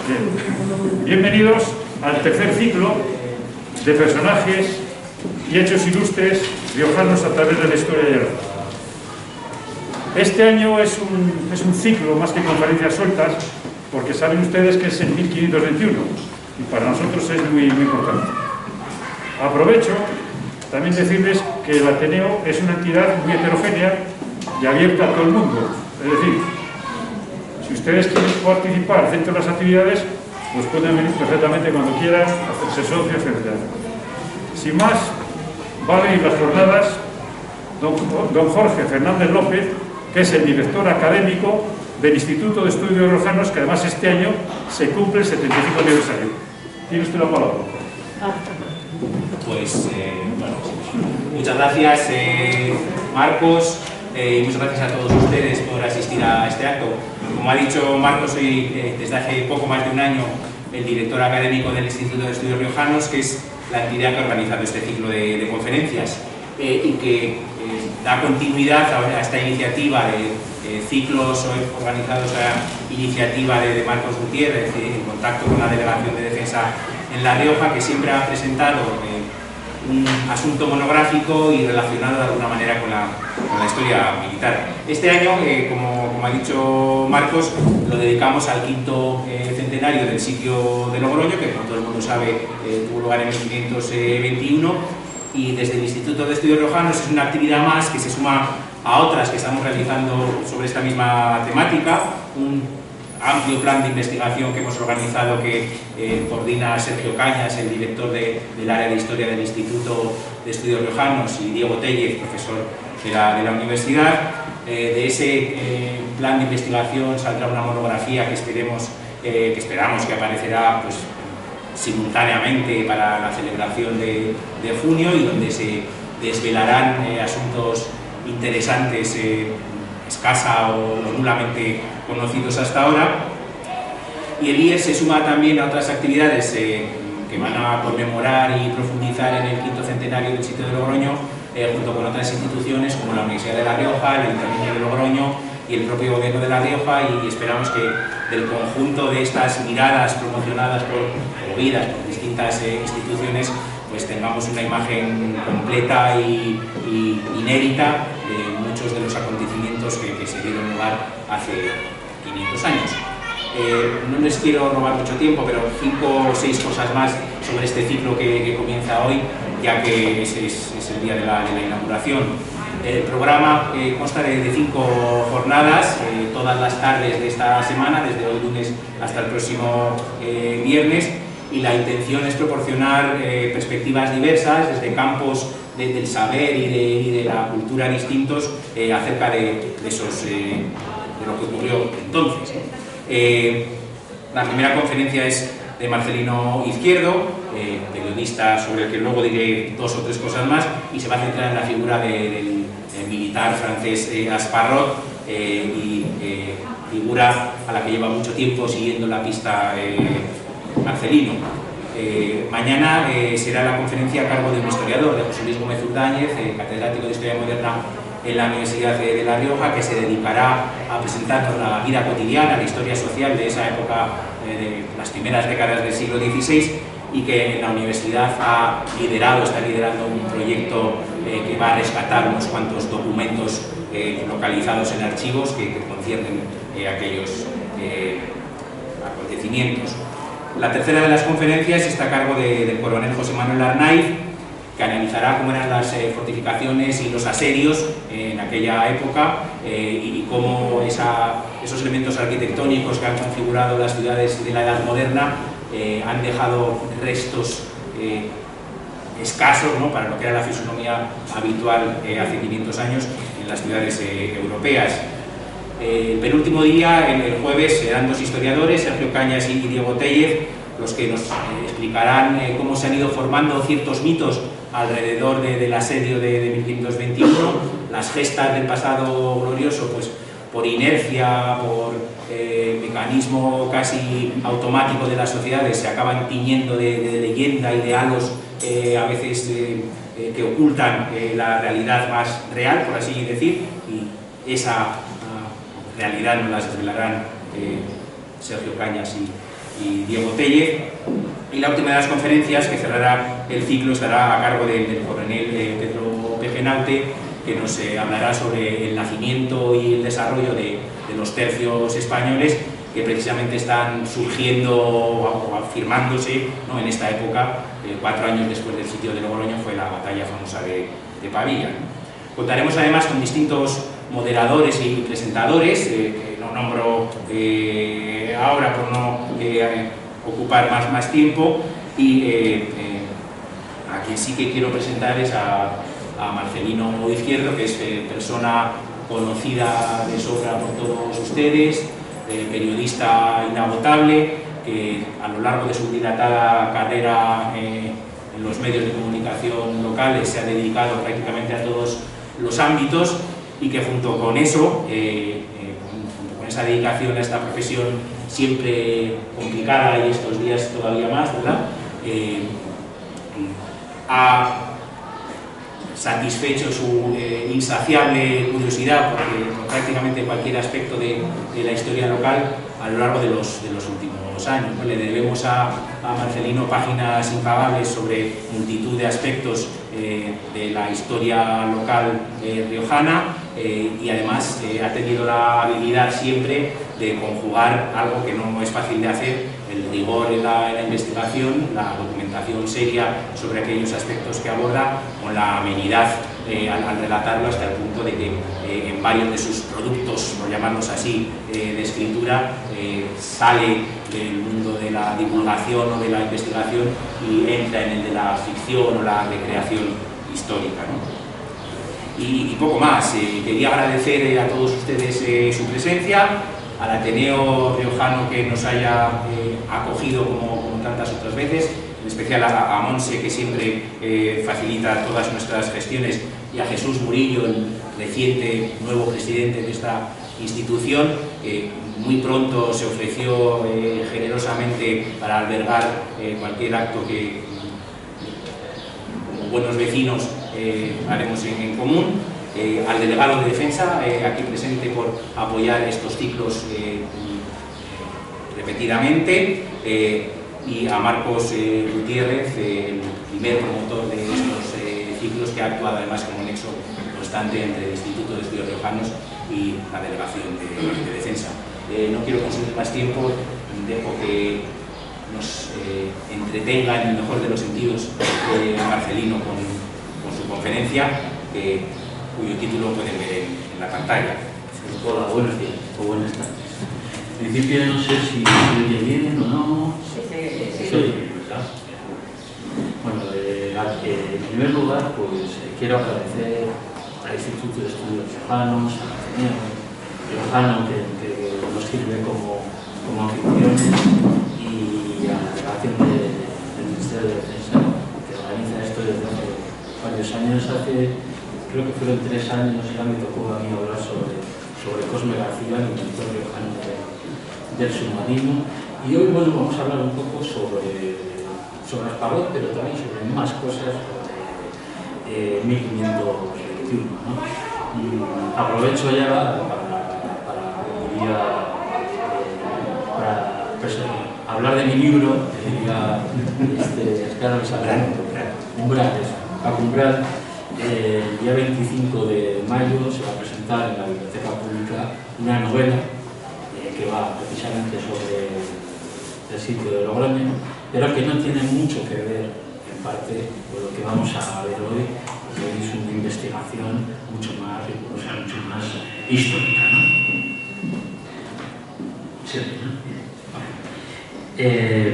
Bien. Bienvenidos al tercer ciclo de personajes y hechos ilustres riojanos a través de la historia y el arte. Este año es un ciclo más que conferencias sueltas, porque saben ustedes que es en 1521 y para nosotros es muy importante. Aprovecho también decirles que el Ateneo es una entidad muy heterogénea y abierta a todo el mundo. Es decir, si ustedes quieren participar dentro de las actividades, pues pueden venir perfectamente cuando quieran, hacerse socios, etc. Sin más, van a ir las jornadas don Jorge Fernández López, que es el director académico del Instituto de Estudios Riojanos, que además este año se cumple el 75 aniversario. Tiene usted la palabra. Pues, bueno, muchas gracias, Marcos, y muchas gracias a todos ustedes por asistir a este acto. Como ha dicho Marcos, soy desde hace poco más de un año el director académico del Instituto de Estudios Riojanos, que es la entidad que ha organizado este ciclo de conferencias y que da continuidad a esta iniciativa de ciclos organizados a iniciativa de Marcos Gutiérrez, en contacto con la Delegación de Defensa en La Rioja, que siempre ha presentado un asunto monográfico y relacionado de alguna manera con la historia militar. Este año, como ha dicho Marcos, lo dedicamos al quinto centenario del sitio de Logroño, que como todo el mundo sabe tuvo lugar en 1521, y desde el Instituto de Estudios Riojanos es una actividad más que se suma a otras que estamos realizando sobre esta misma temática. Un amplio plan de investigación que hemos organizado que coordina Sergio Cañas, el director del área de Historia del Instituto de Estudios Riojanos, y Diego Tellez, profesor de la universidad. De ese plan de investigación saldrá una monografía que esperamos que aparecerá pues, simultáneamente para la celebración de junio, y donde se desvelarán asuntos interesantes, escasa o nulamente conocidos hasta ahora. Y el IES se suma también a otras actividades que van a conmemorar y profundizar en el quinto centenario del sitio de Logroño, junto con otras instituciones como la Universidad de La Rioja, el Ayuntamiento de Logroño y el propio Gobierno de La Rioja, y esperamos que del conjunto de estas miradas promocionadas promovidas por distintas instituciones, pues tengamos una imagen completa y inédita de muchos de los acontecimientos que se dieron lugar hace 500 años. No les quiero robar mucho tiempo, pero 5 o 6 cosas más sobre este ciclo que comienza hoy, ya que es el día de la inauguración. El programa consta de 5 jornadas, todas las tardes de esta semana, desde hoy lunes hasta el próximo viernes, y la intención es proporcionar perspectivas diversas desde campos del saber y de la cultura distintos acerca de lo que ocurrió entonces. La primera conferencia es de Marcelino Izquierdo, periodista sobre el que luego diré 2 o 3 cosas más, y se va a centrar en la figura del militar francés Asparrot, y figura a la que lleva mucho tiempo siguiendo la pista Marcelino. Mañana será la conferencia a cargo de un historiador, de José Luis Gómez Urdáñez, catedrático de Historia Moderna en la Universidad de La Rioja, que se dedicará a presentarnos la vida cotidiana, la historia social de esa época, de las primeras décadas del siglo XVI, y que en la universidad está liderando un proyecto que va a rescatar unos cuantos documentos localizados en archivos que conciernen aquellos acontecimientos. La tercera de las conferencias está a cargo del coronel José Manuel Arnaiz, que analizará cómo eran las fortificaciones y los asedios en aquella época, y cómo esos elementos arquitectónicos que han configurado las ciudades de la Edad Moderna han dejado restos escasos, ¿no?, para lo que era la fisonomía habitual hace 500 años en las ciudades europeas. El penúltimo día, el jueves, serán 2 historiadores, Sergio Cañas y Diego Tellez, los que nos explicarán cómo se han ido formando ciertos mitos alrededor del asedio de 1521, las gestas del pasado glorioso, pues por inercia, por mecanismo casi automático de las sociedades, se acaban tiñendo de leyenda y de halos a veces que ocultan la realidad más real, por así decir, y esa realidad nos las desvelarán Sergio Cañas y Diego Tellez. Y la última de las conferencias, que cerrará el ciclo, estará a cargo del coronel Pedro Pejenaute, que nos hablará sobre el nacimiento y el desarrollo de los tercios españoles, que precisamente están surgiendo o afirmándose, ¿no?, en esta época. 4 años después del sitio de Logroño fue la batalla famosa de Pavía, ¿no? Contaremos además con distintos moderadores y presentadores, que no nombro ahora por no ocupar más tiempo, y a quien sí que quiero presentar es a Marcelino Izquierdo, que es persona conocida de sobra por todos ustedes, periodista inagotable, que a lo largo de su dilatada carrera en los medios de comunicación locales se ha dedicado prácticamente a todos los ámbitos, y que junto con eso, junto con esa dedicación a esta profesión siempre complicada, y estos días todavía más, ¿verdad?, ha satisfecho su insaciable curiosidad por prácticamente cualquier aspecto de la historia local a lo largo de los últimos años, ¿no? Le debemos a Marcelino páginas impagables sobre multitud de aspectos de la historia local riojana, y además ha tenido la habilidad siempre de conjugar algo que no es fácil de hacer: el rigor en la investigación, la documentación seria sobre aquellos aspectos que aborda, con la amenidad al relatarlo, hasta el punto de que en varios de sus productos, por llamarlos así, de escritura, sale del mundo de la divulgación o de la investigación y entra en el de la ficción o la recreación histórica, ¿no? Y poco más. Quería agradecer a todos ustedes su presencia, al Ateneo Riojano que nos haya acogido como tantas otras veces, en especial a Monse, que siempre facilita todas nuestras gestiones, y a Jesús Murillo, el reciente nuevo presidente de esta institución, que muy pronto se ofreció generosamente para albergar cualquier acto que, como buenos vecinos, haremos en común. Al delegado de Defensa, aquí presente, por apoyar estos ciclos repetidamente, y a Marcos Gutiérrez, el primer promotor de estos ciclos, que ha actuado además como nexo constante entre el Instituto de Estudios Riojanos y la Delegación de Defensa. No quiero consumir más tiempo, dejo que nos entretenga en el mejor de los sentidos Marcelino con su conferencia, cuyo título pueden ver en la pantalla. Hola, buenos días o buenas tardes. En principio no sé si se oye bien o no. Sí, ¿verdad? Bueno, en primer lugar, pues quiero agradecer al Instituto de Estudios Riojanos, al Ateneo Riojano, que nos sirve como anfitriones, y a la delegación del Ministerio de Defensa, que organiza esto desde hace varios años. Creo que fueron 3 años ya me tocó a mí hablar sobre Cosme García, el inventor riojano del submarino. Y hoy, bueno, vamos a hablar un poco sobre Asparrós, pero también sobre más cosas, sobre 1521, ¿no? Aprovecho ya para hablar de mi libro, Carlos Alberto, Umbral. El día 25 de mayo se va a presentar en la Biblioteca Pública una novela que va precisamente sobre el sitio de Logroño, pero que no tiene mucho que ver, en parte, con lo que vamos a ver hoy, que es una investigación mucho más rigurosa, mucho más histórica, ¿no? Sí, ¿no?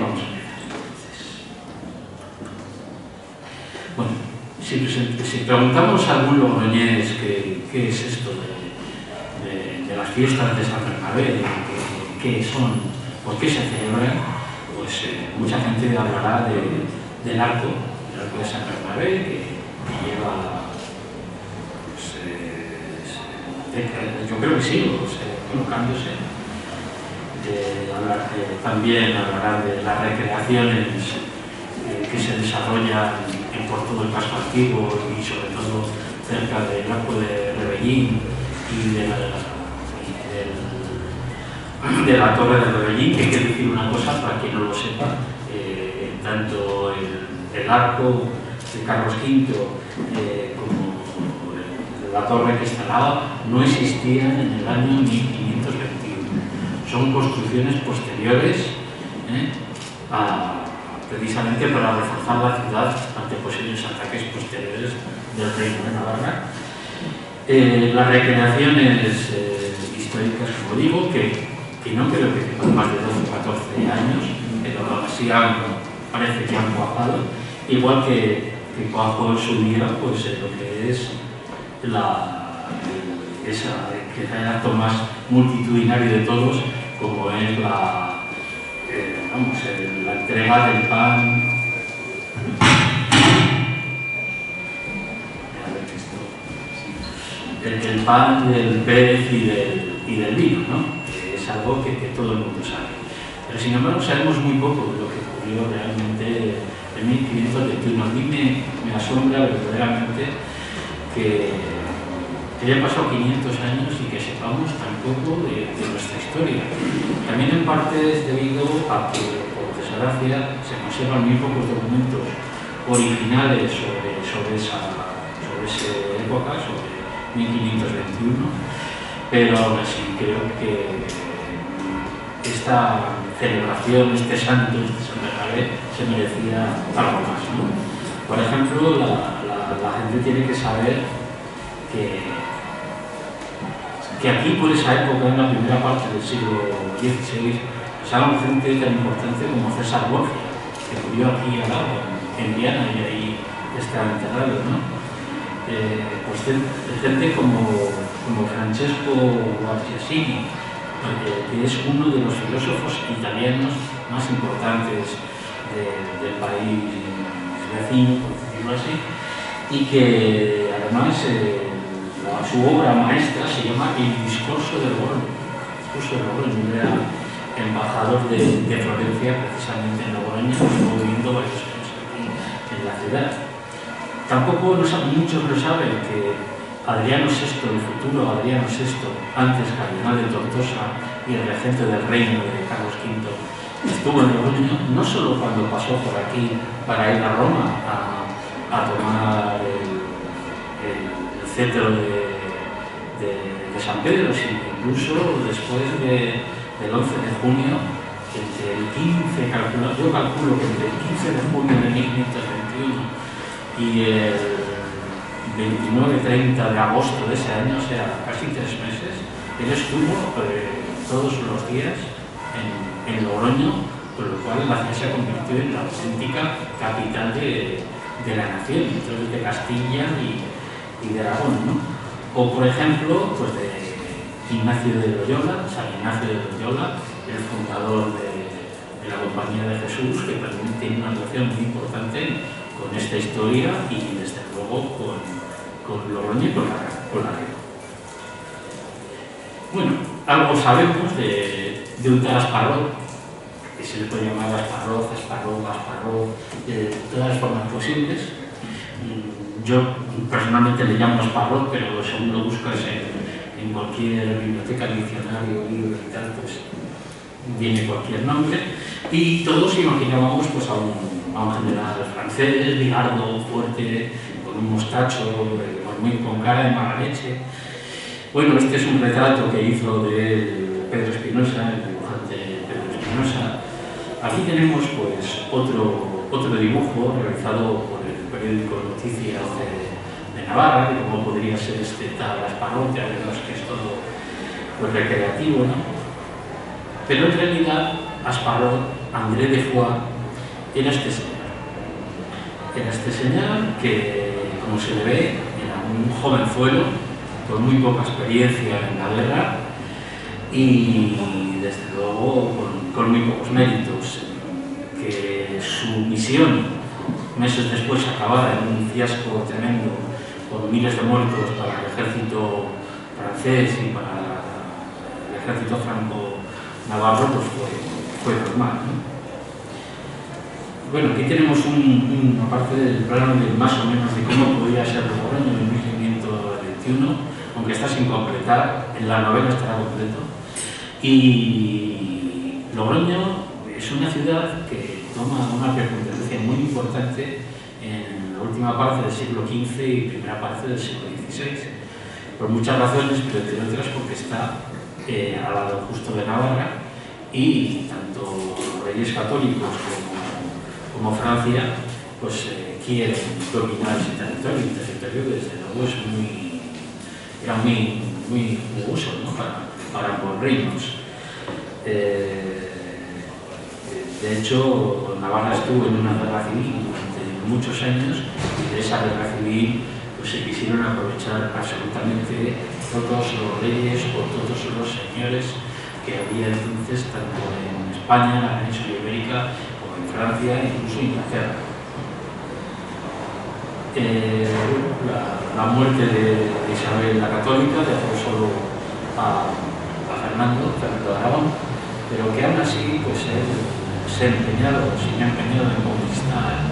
Vamos a ver. Bueno, si preguntamos a algún logroñés qué es esto de las fiestas de San Bernabé, qué son, por qué se celebran, pues mucha gente hablará del arco de San Bernabé, que lleva, pues, yo creo que siglos colocándose. También hablará de las recreaciones que se desarrollan por todo el casco antiguo y sobre todo cerca del arco de Rebellín y de la Torre de Rebellín, que hay que decir una cosa para quien no lo sepa, tanto el arco de Carlos V como la torre que instalaba no existían en el año 1521. Son construcciones posteriores precisamente para reforzar la ciudad ante posibles ataques posteriores del Reino de Navarra. Las recreaciones históricas, como digo, que no creo que tengan más de 12 o 14 años, pero así parece que han cuajado, igual que cuajó en su día pues, lo que es el acto más multitudinario de todos, como es la entrega del pan. El pan, del pez y del vino, ¿no? Que es algo que todo el mundo sabe. Pero sin embargo sabemos muy poco de lo que ocurrió realmente en 1521. A mí me asombra verdaderamente que hayan pasado 500 años y que sepamos tan poco de nuestra historia. También en parte es debido a que, por desgracia, se conservan muy pocos documentos originales sobre esa época, sobre 1521, pero aún así creo que esta celebración, este santo, se merecía algo más, ¿no? Por ejemplo, la gente tiene que saber que aquí por esa época, en la primera parte del siglo XVI, pasaron gente tan importante como César Borgia, que murió aquí al lado, en Viana, y ahí está enterrado, ¿no? Pues gente como Francesco Guarciasini, que es uno de los filósofos italianos más importantes del país vecino, por decirlo así, y que además su obra maestra se llama El discurso del Logroño. Era embajador de Florencia, precisamente en Logroño, estuvo viviendo varios años aquí en la ciudad. Tampoco muchos lo saben que Adriano VI, el futuro Adriano VI, antes cardenal de Tortosa y el regente del reino de Carlos V, estuvo en Logroño, no solo cuando pasó por aquí para ir a Roma a tomar el cetro de San Pedro, sino incluso después del 11 de junio, entre el 15, yo calculo que entre el 15 de junio de 1521 y el 29-30 de agosto de ese año, o sea, casi 3 meses, él estuvo todos los días en Logroño, con lo cual la ciudad se convirtió en la auténtica capital de la nación, entonces de Castilla y de Aragón, ¿no? O, por ejemplo, pues de Ignacio de Loyola, San Ignacio de Loyola, el fundador de la Compañía de Jesús, que también tiene una relación muy importante con esta historia y, desde luego, con Logroño y con la Rioja. Bueno, algo sabemos de un tal Asparró, que se le puede llamar Asparró, de todas las formas posibles. Yo personalmente le llamo Asparró, pero según lo buscas en cualquier biblioteca, diccionario, libro y tal, pues viene cualquier nombre. Y todos imaginábamos pues, a un general francés, ligardo, fuerte, con un mostacho, con cara de mala leche. Bueno, este es un retrato que hizo de Pedro Espinosa, el dibujante Pedro Espinosa. Aquí tenemos pues otro dibujo realizado por el periódico Noticias de Navarra, que como podría ser este tal Asparró, ya vemos que es todo pues, recreativo, ¿no? Pero en realidad Asparró, André de Foix, era este señor. Era este señor que, como se le ve, era un jovenzuelo con muy poca experiencia en la guerra y, desde luego, con muy pocos méritos. Que su misión, meses después, acabara en un fiasco tremendo, con miles de muertos para el ejército francés y para el ejército franco-navarro, pues fue normal, ¿no? Bueno, aquí tenemos una parte del plano más o menos de cómo podría ser Logroño en 1521, aunque está sin completar, en la novela estará completo. Y Logroño es una ciudad que toma una preponderancia muy importante en la última parte del siglo XV y primera parte del siglo XVI, por muchas razones, pero entre otras porque está al lado justo de Navarra, y tanto los reyes católicos como Francia pues quieren dominar ese territorio, un territorio que desde luego era muy jugoso, ¿no? para ambos reinos. De hecho, Navarra estuvo en una guerra civil durante muchos años, y de esa guerra civil pues se quisieron aprovechar absolutamente todos los reyes o todos los señores que había entonces, tanto en España, en la península ibérica, como en Francia e incluso en Inglaterra. La muerte de Isabel la Católica dejó solo a Fernando de Aragón, pero que aún así pues él se ha empeñado en conquistar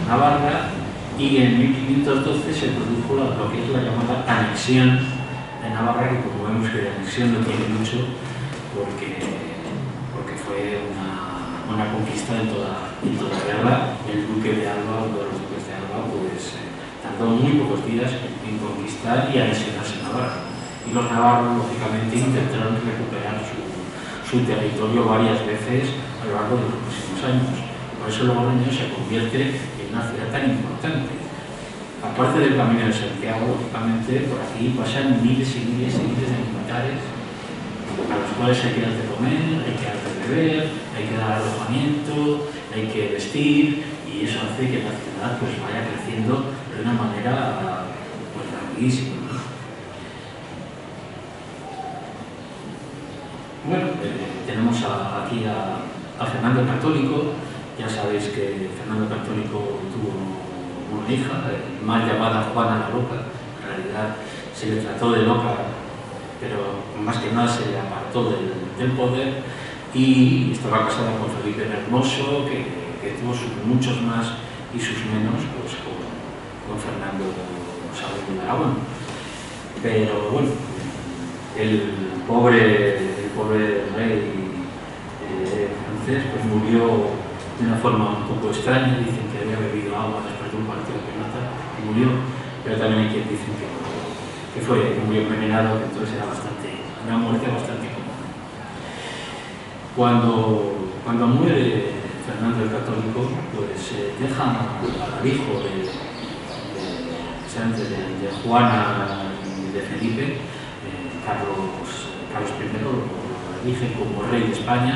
Navarra, y en 1512 se produjo lo que es la llamada anexión de Navarra, que como vemos que de anexión no tiene mucho, porque fue una conquista en toda guerra. El duque de Alba, uno de los duques de Alba, pues tardó muy pocos días en conquistar y anexionarse Navarra. Y los navarros, lógicamente, intentaron recuperar su territorio varias veces a lo largo de los próximos años. Por eso Logroño se convierte en una ciudad tan importante. Aparte del Camino de Santiago, lógicamente, por aquí pasan miles y miles y miles de militares a los cuales hay que dar de comer, hay que dar de beber, hay que dar alojamiento, hay que vestir, y eso hace que la ciudad pues vaya creciendo de una manera pues rapidísima, ¿no? Bueno, tenemos aquí a Fernando el Católico. Ya sabéis que Fernando el Católico tuvo una hija, mal llamada Juana la Loca. En realidad se le trató de loca, pero más que nada se le apartó del poder, y estaba casada con Felipe el Hermoso, que tuvo muchos más y sus menos pues, con Fernando II de Aragón. Pero bueno, el pobre rey francés pues murió de una forma un poco extraña. Dicen que había bebido agua después de un partido de pelota y murió, pero también hay quien dicen que murió envenenado, que entonces era una muerte bastante común. Cuando muere Fernando el Católico, pues deja al hijo de Juana y de Felipe, Carlos I, lo elige como rey de España.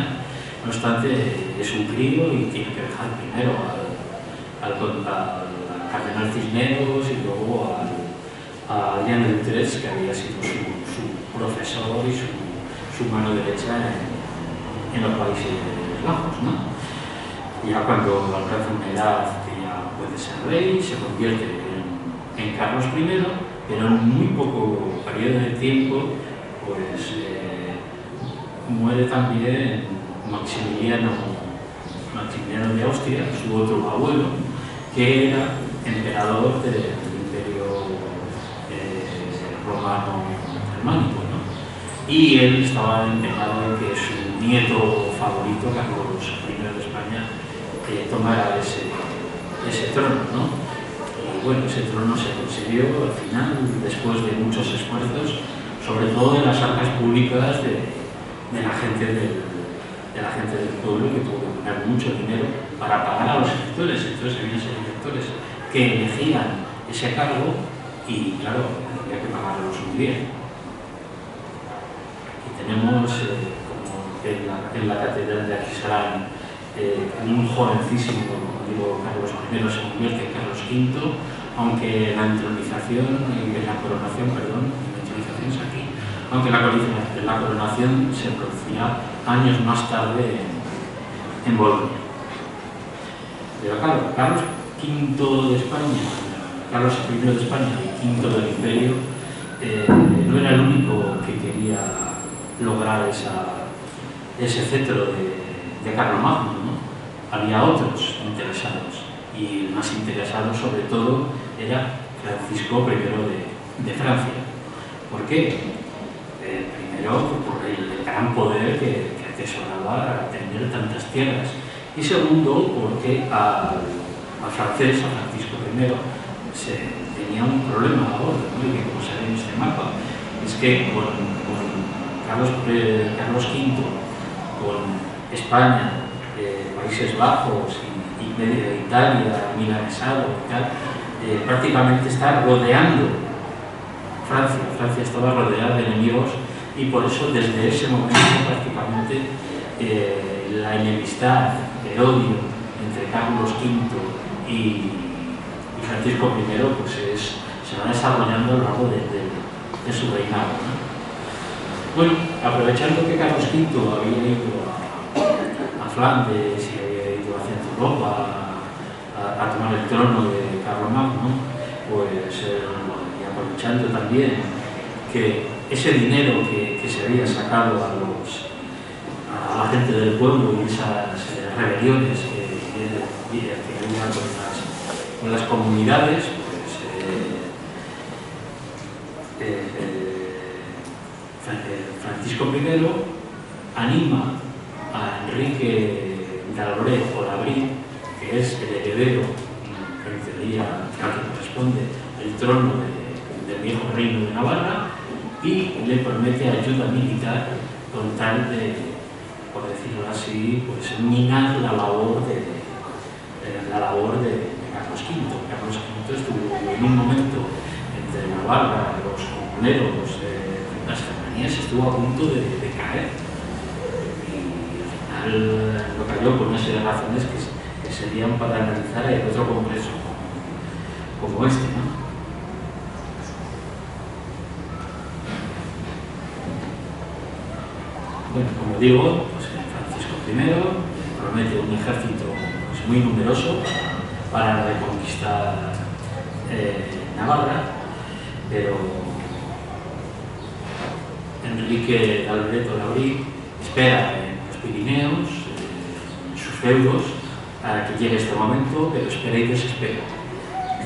No obstante, es un crío y tiene que dejar primero al cardenal Cisneros y luego a Llano de Tres, que había sido su profesor y su mano derecha en los Países Bajos, ¿no? Ya cuando alcanza una edad que ya puede ser rey, se convierte en Carlos I, pero en muy poco periodo de tiempo pues muere también Maximiliano de Austria, su otro abuelo, que era emperador del Imperio Romano Germánico, ¿no? Y él estaba empeñado en que su nieto favorito, Carlos I de España, tomara ese trono, ¿no? Y bueno, ese trono se consiguió al final, después de muchos esfuerzos, sobre todo de las arcas públicas de la gente del pueblo, que tuvo que poner mucho dinero para pagar a los electores. Entonces había electores que elegían ese cargo y, claro, había que pagarlos muy bien. Y tenemos, como en la catedral de Aquisgrán, un jovencísimo, como digo, Carlos I se convierte en Carlos V, aunque la entronización, la coronación es aquí, aunque la coronación se producirá años más tarde en Bolonia. Pero claro, Carlos V de España, Carlos I de España y V del Imperio no era el único que quería lograr ese cetro de Carlomagno, ¿no? Había otros interesados, y el más interesado sobre todo era Francisco I de Francia. ¿Por qué? Primero por el carácter gran poder que atesoraba tener tantas tierras. Y segundo, porque al francés, a Francisco I, tenía un problema ahora, ¿no? Y que como se ve en este mapa, es que con Carlos V, con España, Países Bajos y Italia, milanesado y tal, prácticamente está rodeando Francia. Francia estaba rodeada de enemigos y por eso desde ese momento prácticamente la enemistad, el odio entre Carlos V y Francisco I pues se va desarrollando a lo largo de su reinado, ¿no? Bueno, aprovechando que Carlos V había ido a Flandes y había ido a Centro Europa a tomar el trono de Carlomagno, pues y aprovechando también que ese dinero que se había sacado a la gente del pueblo y esas rebeliones que había con las comunidades, Francisco I anima a Enrique d'Albret o d'Abril, que es el heredero que corresponde el trono del viejo reino de Navarra, y le promete ayuda militar con tal de, por decirlo así, pues minar la labor de Carlos V. Carlos V estuvo en un momento entre Navarra, los comuneros, las germanías, estuvo a punto de caer, y al final lo cayó por una serie de razones que serían para analizar en otro congreso como este, ¿no? Bueno, como digo, pues Francisco I promete un ejército pues, muy numeroso para reconquistar Navarra, pero Enrique d'Albret o d'Abril espera en los Pirineos, en sus feudos, a que llegue este momento, pero espera y desespera.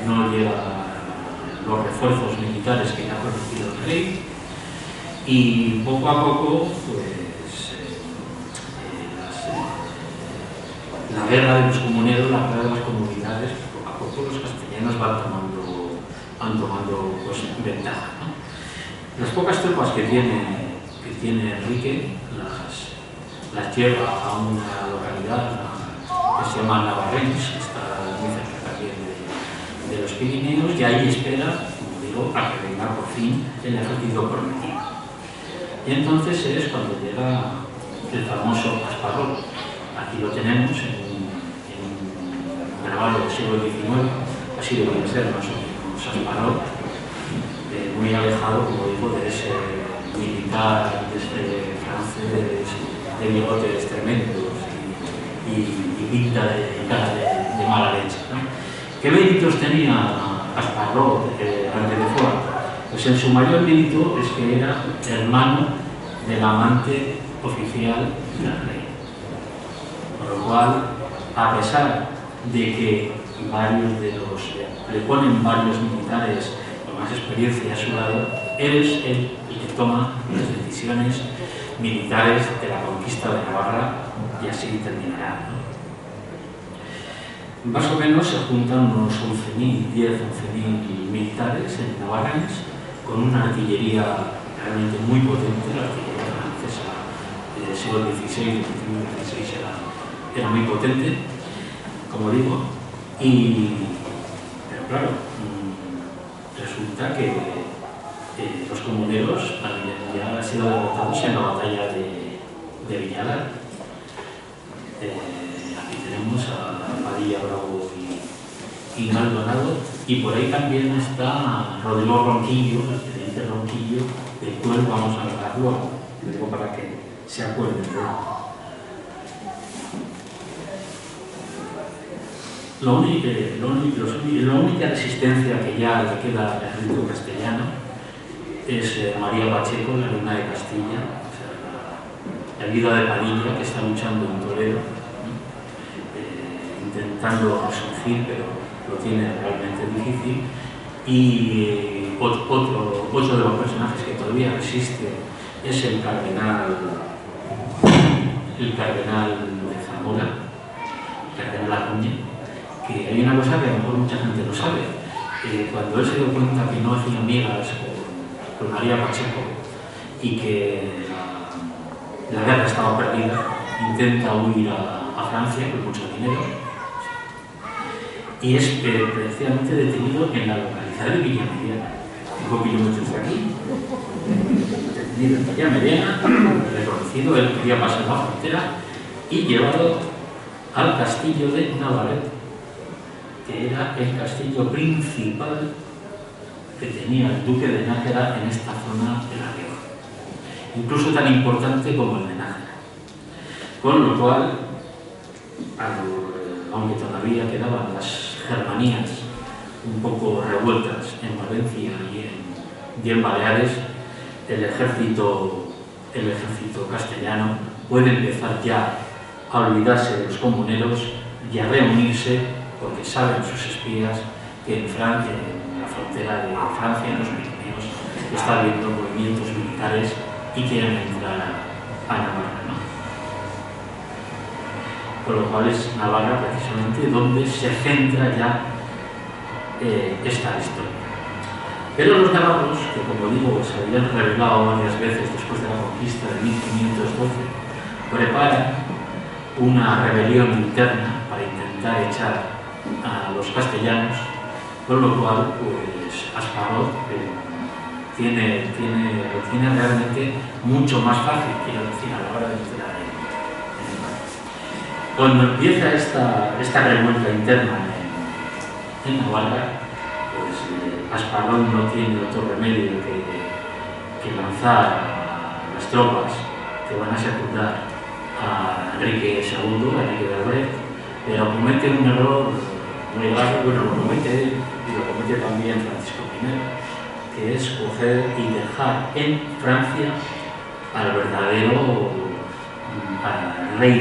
No llega los refuerzos militares que ha prometido el rey, y poco a poco pues, la guerra de los comuneros, la guerra de las comunidades, poco a poco los castellanos van tomando pues, ventaja, ¿no? Las pocas tropas que tiene Enrique las lleva a una localidad que se llama Navarrense, que está muy cerca también de los Pirineos, y ahí espera, como digo, a que venga por fin el ejército prometido. Y entonces es cuando llega el famoso Gasparró. Aquí lo tenemos en un grabado del siglo XIX, así debería ser más o menos Gasparró, muy alejado, como digo, de ese militar, de ese francés de bigotes tremendos y pinta de cara de mala leche, ¿no? ¿Qué méritos tenía Gasparró ante de Foix? Pues en su mayor mérito es que era hermano del amante oficial del rey. Por lo cual, a pesar de que le ponen varios militares con más experiencia a su lado, él es el que toma las decisiones militares de la conquista de Navarra, y así terminará, ¿no? Más o menos se juntan unos 11.000 militares en Navarrense, con una artillería realmente muy potente. La artillería francesa del siglo XVI, XVI era muy potente, como digo, pero claro, resulta que los comuneros habían ya sido derrotados en la batalla de Villalar. Aquí tenemos a Padilla Bravo y Maldonado, y por ahí también está Rodrigo Ronquillo, el teniente Ronquillo, del cual vamos a hablar luego, lo digo para que se acuerden, ¿no? La única resistencia que ya le queda al ejército castellano es María Pacheco, la reina de Castilla, o sea, la viuda de Padilla, que está luchando en Toledo, intentando resurgir, pero lo tiene realmente difícil. Y otro de los personajes que todavía resiste es el cardenal el cardenal de Zamora, el cardenal Acuña, que hay una cosa que a lo mejor mucha gente no sabe. Cuando él se dio cuenta que no hacía migas con María Pacheco y que la guerra estaba perdida, intenta huir a Francia con mucho dinero y es precisamente detenido en la localidad de Villamediana, 5 kilómetros de aquí. Detenido en Villamediana, reconocido, él quería pasar la frontera y llevado al castillo de Navarrete, que era el castillo principal que tenía el duque de Nájera en esta zona de La Rioja, incluso tan importante como el de Nájera. Con lo cual, aunque todavía quedaban las germanías un poco revueltas en Valencia y en Baleares, el ejército castellano puede empezar ya a olvidarse de los comuneros y a reunirse, porque saben sus espías que en Francia, en la frontera de Francia, en los Pirineos, está habiendo movimientos militares y quieren entrar a Navarra, ¿no? Con lo cual es Navarra precisamente donde se centra ya esta historia. Pero los navarros, que como digo se habían rebelado varias veces después de la conquista de 1512, preparan una rebelión interna para intentar echar a los castellanos, con lo cual pues Asparot tiene realmente mucho más fácil, quiero decir, a la hora de entrar en el país. Cuando empieza esta revuelta interna en Navarra, pues Asparot no tiene otro remedio que lanzar a las tropas que van a secundar a Enrique II, a Enrique de Albret, pero comete un error muy grave, bueno, lo comete él y lo comete también Francisco I, que es coger y dejar en Francia al verdadero rey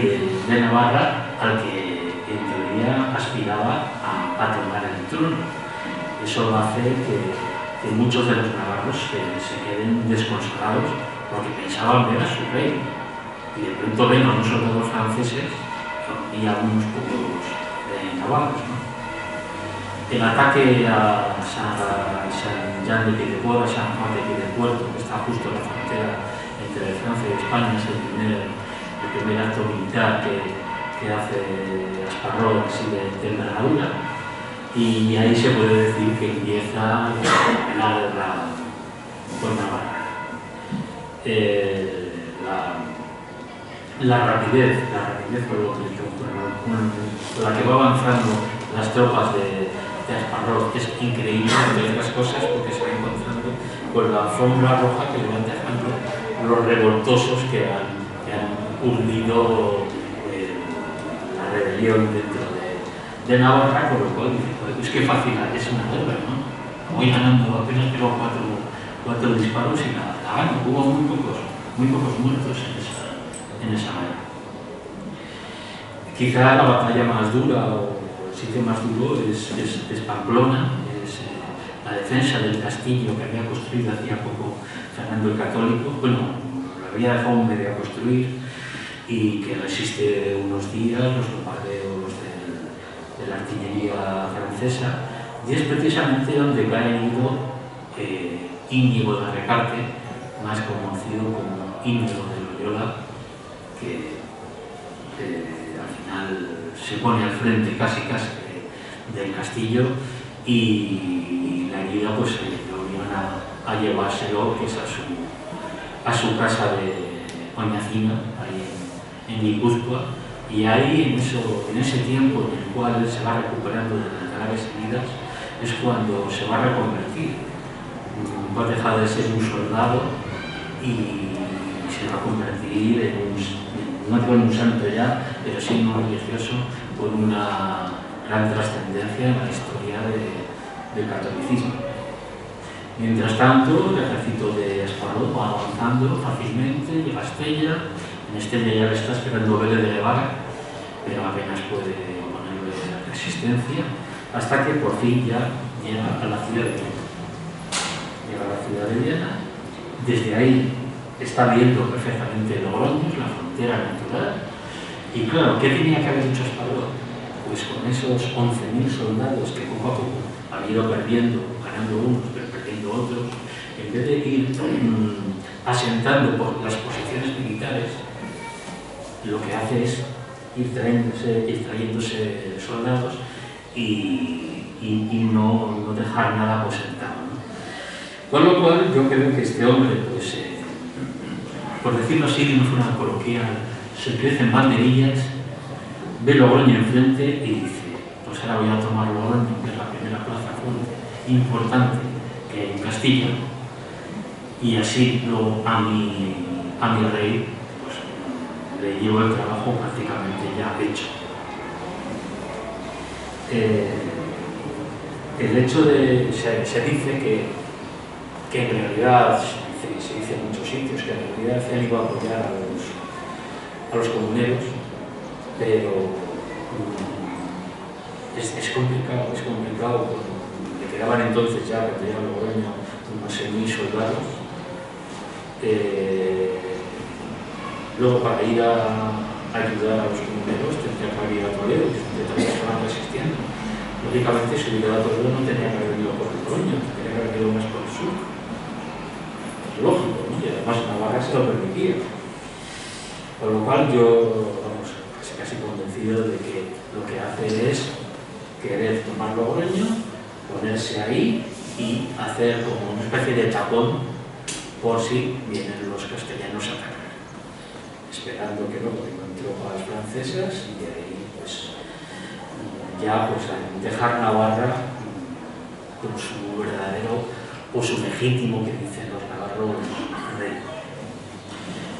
de Navarra, al que en teoría aspiraba a tomar el trono. Eso hace que muchos de los navarros se queden desconsolados porque pensaban ver a su rey y de pronto ven a unos soldados franceses y a unos pocos navarros, ¿no? El ataque a San Jean de Pidecuora, a San Juan de Pidepuerto, que está justo en la frontera entre Francia y España, es el primer acto militar que hace Asparrot así de envergadura, y ahí se puede decir que empieza la guerra con Navarra. La rapidez con la que va avanzando las tropas de Asparrot es increíble, entre otras cosas, porque se va encontrando con la alfombra roja que le van dejando los revoltosos que han urdido la rebelión dentro de Navarra, con lo cual es que fácil, es una guerra, ¿no? Voy ganando, apenas pegó cuatro disparos y la gano. Hubo muy pocos muertos en esa guerra. Quizá la batalla más dura o el sitio más duro es Pamplona, es la defensa del castillo que había construido hacía poco Fernando el Católico. Bueno, lo había dejado medio a construir y que resiste unos días los bombardeos de la artillería francesa, y es precisamente donde cae herido Íñigo de Recarte, más conocido como Íñigo de Loyola, que al final se pone al frente casi del castillo, y la herida pues lo obligan a llevárselo, que es a su casa de Oñacina, ahí en Guipúzcoa, y ahí en ese tiempo en el cual él se va recuperando de las graves heridas es cuando se va a reconvertir. Va a dejar de ser un soldado y se va a convertir no en un santo ya, pero sí en un religioso con una gran trascendencia en la historia del catolicismo. Mientras tanto, el ejército de Asparrot va avanzando fácilmente, llega a Estella. En Estella ya le está esperando Vélez de Guevara, pero apenas puede ponerle resistencia, hasta que por fin ya llega a la ciudad de Viena. Llega a la ciudad de Viena. Desde ahí está viendo perfectamente Logroño, la frontera natural. Y claro, ¿qué tenía que haber hecho Esparró? Pues con esos 11.000 soldados que poco a poco han ido perdiendo, ganando unos, pero perdiendo otros, en vez de ir asentando por las posiciones militares, lo que hace es ir trayéndose soldados y no dejar nada aposentado, ¿no? Con lo cual, yo creo que este hombre, pues, por decirlo así, de una forma coloquial, se crece en banderillas, ve Logroño enfrente y dice, pues ahora voy a tomar Logroño, que es la primera plaza importante que hay en Castilla, y así a mi rey pues, le llevo el trabajo prácticamente ya hecho. El hecho de... se dice que en realidad, se dice en muchos sitios, que en realidad se han ido a apoyar a los comuneros, pero es complicado, porque le quedaban entonces ya, cuando llega Logroño, unos 6.000 soldados. Luego, para ir a ayudar a los comuneros, tendría que haber ido a Toledo, que es donde todavía estaban resistiendo. Lógicamente, si hubiera a Toledo, no tenía que haber ido por Logroño, tendría que haber ido más por el sur. Es lógico, ¿no? Y además Navarra se lo permitía. Con lo cual, yo, vamos, casi convencido de que lo que hace es querer tomar Logroño, ponerse ahí y hacer como una especie de tapón por si vienen los castellanos a atacar, esperando que luego vengan tropas francesas y de ahí pues ya pues dejar Navarra con su verdadero o su legítimo, que dicen los navarros, rey.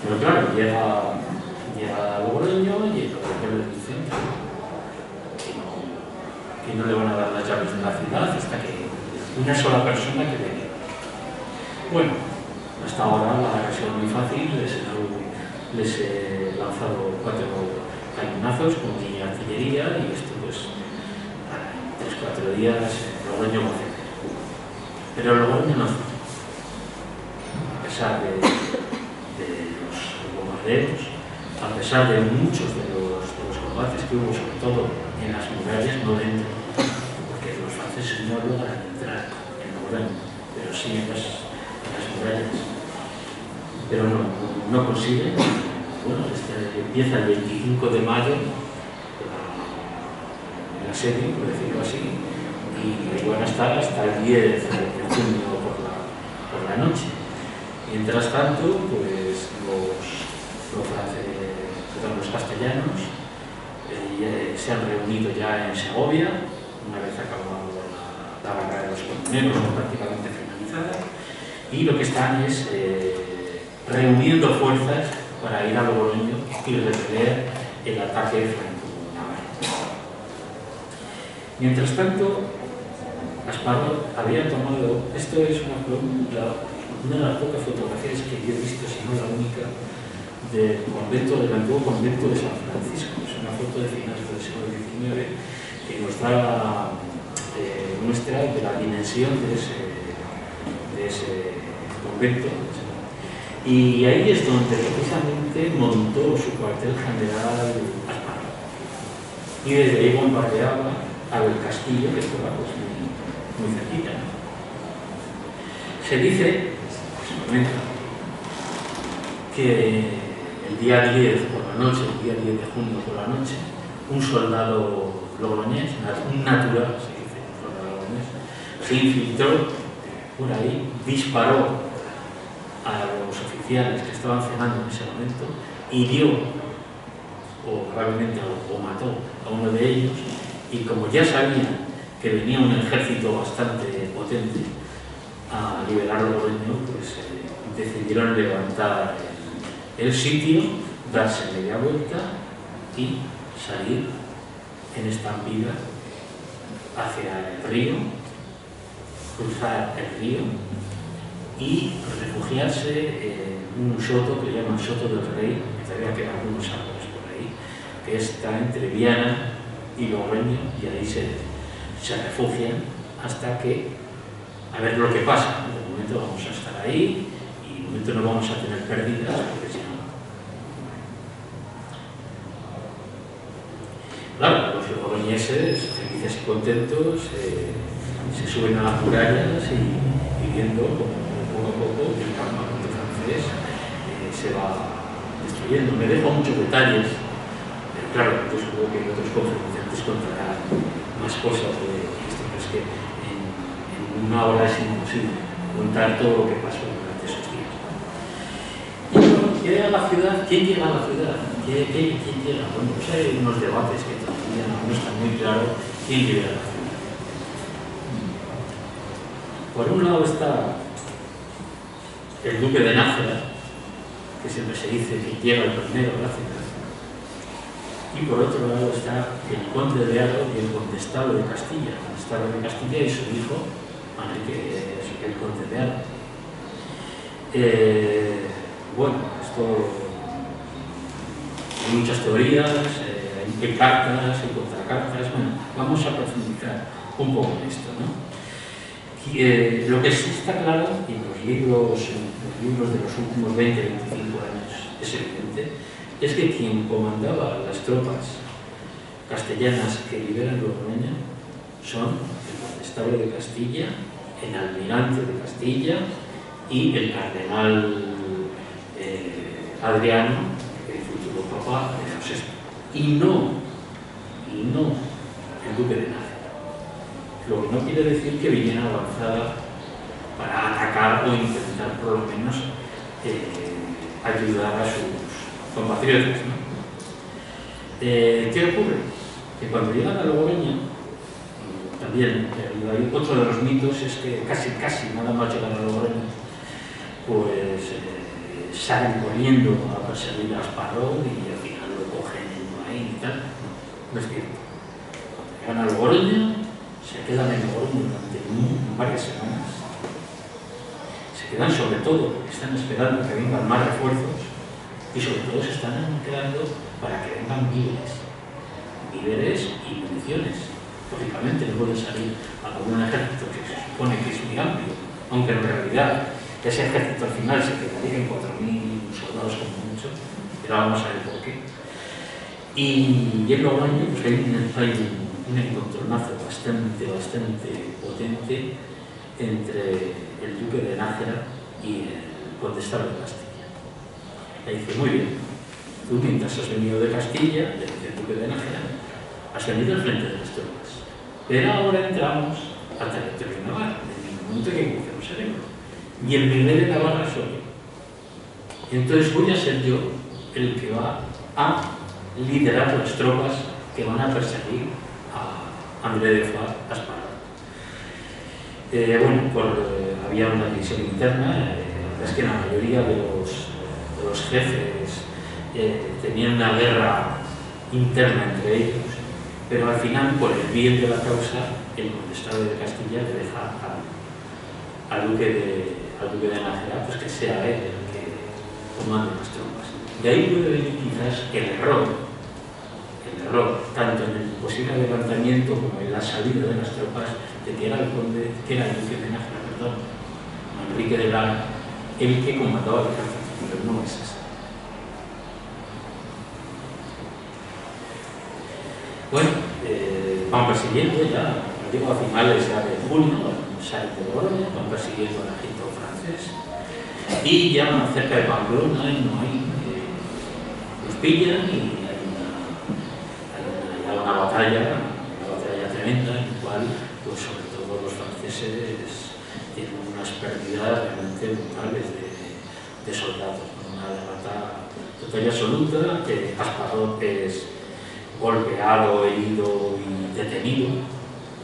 Pero claro, llega Logroño y los rebeldes dicen que no le van a dar las llaves de la ciudad hasta que una sola persona que venga. Bueno, hasta ahora la guerra ha sido muy fácil, les he lanzado 4 cañonazos con mi artillería y esto pues en 3 o 4 días Logroño va a hacer. Pero Logroño no hace. A pesar de los bombardeos, a pesar de muchos de los combates que hubo, sobre todo en las murallas, no dentro, porque los franceses no logran entrar en Logroño, pero sí en las murallas. Pero no consigue. Bueno, empieza el 25 de mayo el asedio, por decirlo así, y van a estar hasta el 10 de junio por la noche. Mientras tanto, pues los castellanos se han reunido ya en Segovia, una vez acabado la guerra de los comuneros, prácticamente finalizada, y lo que están es reuniendo fuerzas para ir a Logroño y repeler el ataque franco-navarro. Mientras tanto, Esparró había tomado, esto es una de las pocas fotografías que yo he visto, si no la única, del antiguo convento de San Francisco. Es una foto de finales del siglo XIX que nos da muestra de la dimensión de ese convento. Y ahí es donde precisamente montó su cuartel general Esparró. Y desde ahí bombardeaba al castillo, que estaba pues, muy cerquita. Se dice, se comenta, que el día 10 por la noche, el día 10 de junio por la noche, un soldado logroñés, un natural, se dice, un soldado logroñés, se infiltró por ahí, disparó a los oficiales que estaban cenando en ese momento, hirió o gravemente o mató a uno de ellos, y como ya sabían que venía un ejército bastante potente a liberar Logroño, pues decidieron levantar el sitio, darse media vuelta y salir en estampida hacia el río, cruzar el río y refugiarse en un soto que llaman Soto del Rey, que todavía quedan algunos árboles por ahí, que está entre Viana y Logroño, y ahí se refugian hasta que, a ver lo que pasa. De momento vamos a estar ahí y momento no vamos a tener pérdidas, porque si no... Claro, los logroñeses, felices y contentos, se suben a las murallas y viendo como poco a poco el campamento francés se va destruyendo. Me dejo muchos detalles, pero claro, yo supongo que otros conferenciantes contarán más cosas de esto, pero es que en una hora es imposible contar todo lo que pasó durante esos días. Y bueno, llega a la ciudad. ¿Quién llega a la ciudad? ¿Quién llega? Bueno, pues hay unos debates que todavía no está muy claro quién llega a la ciudad. Por un lado está el duque de Nájera, que siempre se dice que llega el primero a la ciudad, y por otro lado está el conde de Haro y el condestado de Castilla. El condestado de Castilla y su hijo, Manrique, el conde de Haro. Bueno, esto hay muchas teorías, hay cartas, hay contracartas. Bueno, vamos a profundizar un poco en esto, ¿no? Lo que sí está claro, y en los libros de los últimos 20, 25 años es evidente, es que quien comandaba las tropas castellanas que liberan Logroña son el condestable de Castilla, el almirante de Castilla y el cardenal Adriano, el futuro papa de José VI, y no el duque de Nájera. Lo que no quiere decir que viniera avanzada para atacar o intentar por lo menos ayudar a sus compatriotas, ¿no? ¿Qué ocurre? Que cuando llegan a Logroña, también otro de los mitos es que casi nada más llegan a Logroña, pues salen corriendo a perseguir a Asparrón y al final lo cogen ahí y tal. No es cierto. Cuando llegan a Logroña, se quedan en Logroña durante varias semanas. Se quedan sobre todo, están esperando que vengan más refuerzos y sobre todo se están quedando para que vengan víveres y municiones. Lógicamente no puede salir a un ejército que se supone que es muy amplio, aunque en realidad ese ejército al final se quedaría en 4.000 soldados como mucho, pero vamos a ver por qué. Y en Logroña pues hay un encontronazo bastante potente entre el duque de Nájera y el condestable de Castilla. Le dice, muy bien, tú mientras has venido de Castilla, le dice el duque de Nájera, has venido al frente de las tropas, pero ahora entramos al territorio navarro, en el momento que crucemos el Ebro, y el primer de Navarra soy yo. Entonces voy a ser yo el que va a liderar las tropas que van a perseguir a André de Far Asparrón. Había una división interna, la verdad es que la mayoría de los jefes tenían una guerra interna entre ellos, pero al final, por el bien de la causa, el condestable de Castilla le deja al duque de Nájera, pues que sea él el que comande las tropas. De ahí puede venir quizás el error, tanto en el posible levantamiento como en la salida de las tropas, de que era el duque de Nájera, Manrique de Lara, el que comandaba el ejército, pero no es así. Bueno, van persiguiendo ya, digo a finales ya de junio, salen de Logroña, van persiguiendo al ejército francés y ya cerca de Pamplona los pillan y hay una batalla tremenda en la cual, pues sobre todo los franceses tienen unas pérdidas realmente brutales de soldados, una derrota total y absoluta, que Asparrón es golpeado, herido y detenido,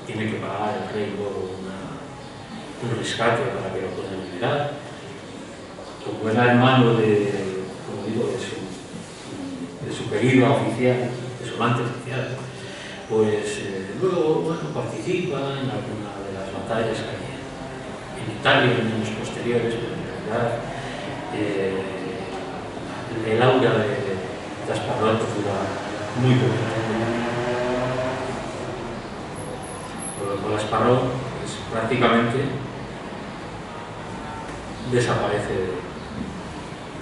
tiene que pagar el rey luego un rescate para que lo puedan liberar. Como era hermano de su querido oficial, de su amante oficial, pues luego participa en alguna de las batallas que hay en Italia en años posteriores, pero en realidad el aura de Asparrón dura muy poco. Con Asparrón pues, prácticamente desaparece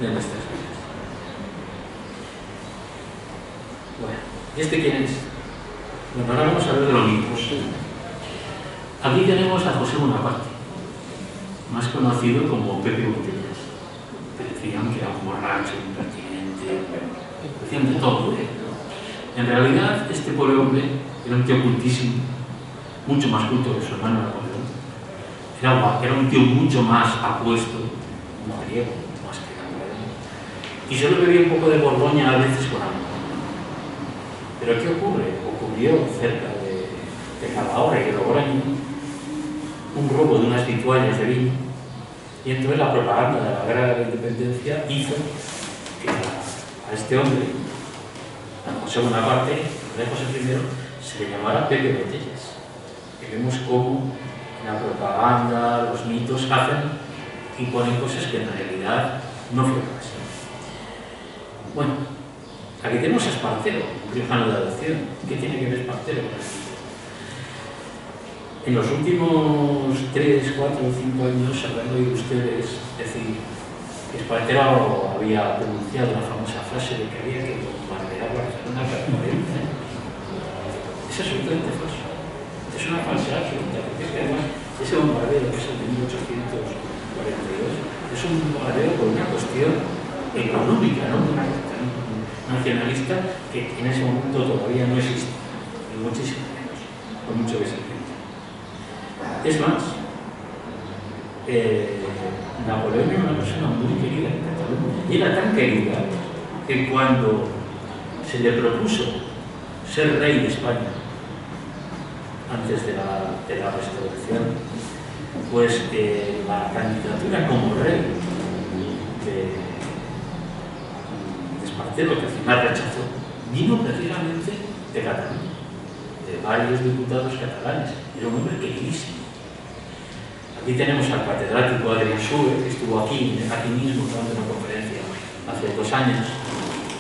de nuestras vidas. Bueno, ¿y este quién es? Bueno, ahora vamos a ver de los mitos. Aquí tenemos a José Bonaparte, más conocido como Pepe Botellas. Decían que era un borracho, impertinente, decían de todo, ¿eh? En realidad, este pobre hombre era un tío cultísimo, mucho más culto que su hermano Napoleón. Era un tío mucho más apuesto, mujeriego, más que Napoleón. Y solo bebía un poco de Borgoña a veces con amor. Pero ¿qué ocurre? Ocurrió cerca de Calahorra y de Logroño un robo de unas vituallas de vino, y entonces la propaganda de la guerra de la independencia hizo que a este hombre, a José Bonaparte, de José I, se le llamara Pepe Botellas. Y vemos cómo la propaganda, los mitos hacen y ponen cosas que en realidad no fueron así. Bueno, aquí tenemos a Espartero, un riojano de adopción. ¿Qué tiene que ver Espartero con esto? En los últimos 3, 4 o 5 años habrán oído ustedes decir que Espartero había pronunciado la famosa frase de que había que bombardear Barcelona para 40. Es absolutamente falso. Es una falsedad absoluta, porque es que además ese bombardeo que es el de 1842 es un bombardeo por una cuestión económica, no una cuestión nacionalista que en ese momento todavía no existe, ni muchísimo menos, por mucho que se entienda. Es más, Napoleón era una persona muy querida en Cataluña, y era tan querida que cuando se le propuso ser rey de España antes de la restauración, pues la candidatura como rey de Espartero, que al final rechazó, vino precisamente de Cataluña, de varios diputados catalanes. Era un hombre queridísimo. Aquí tenemos al catedrático Adrián Sue, que estuvo aquí mismo dando una conferencia hace 2 años,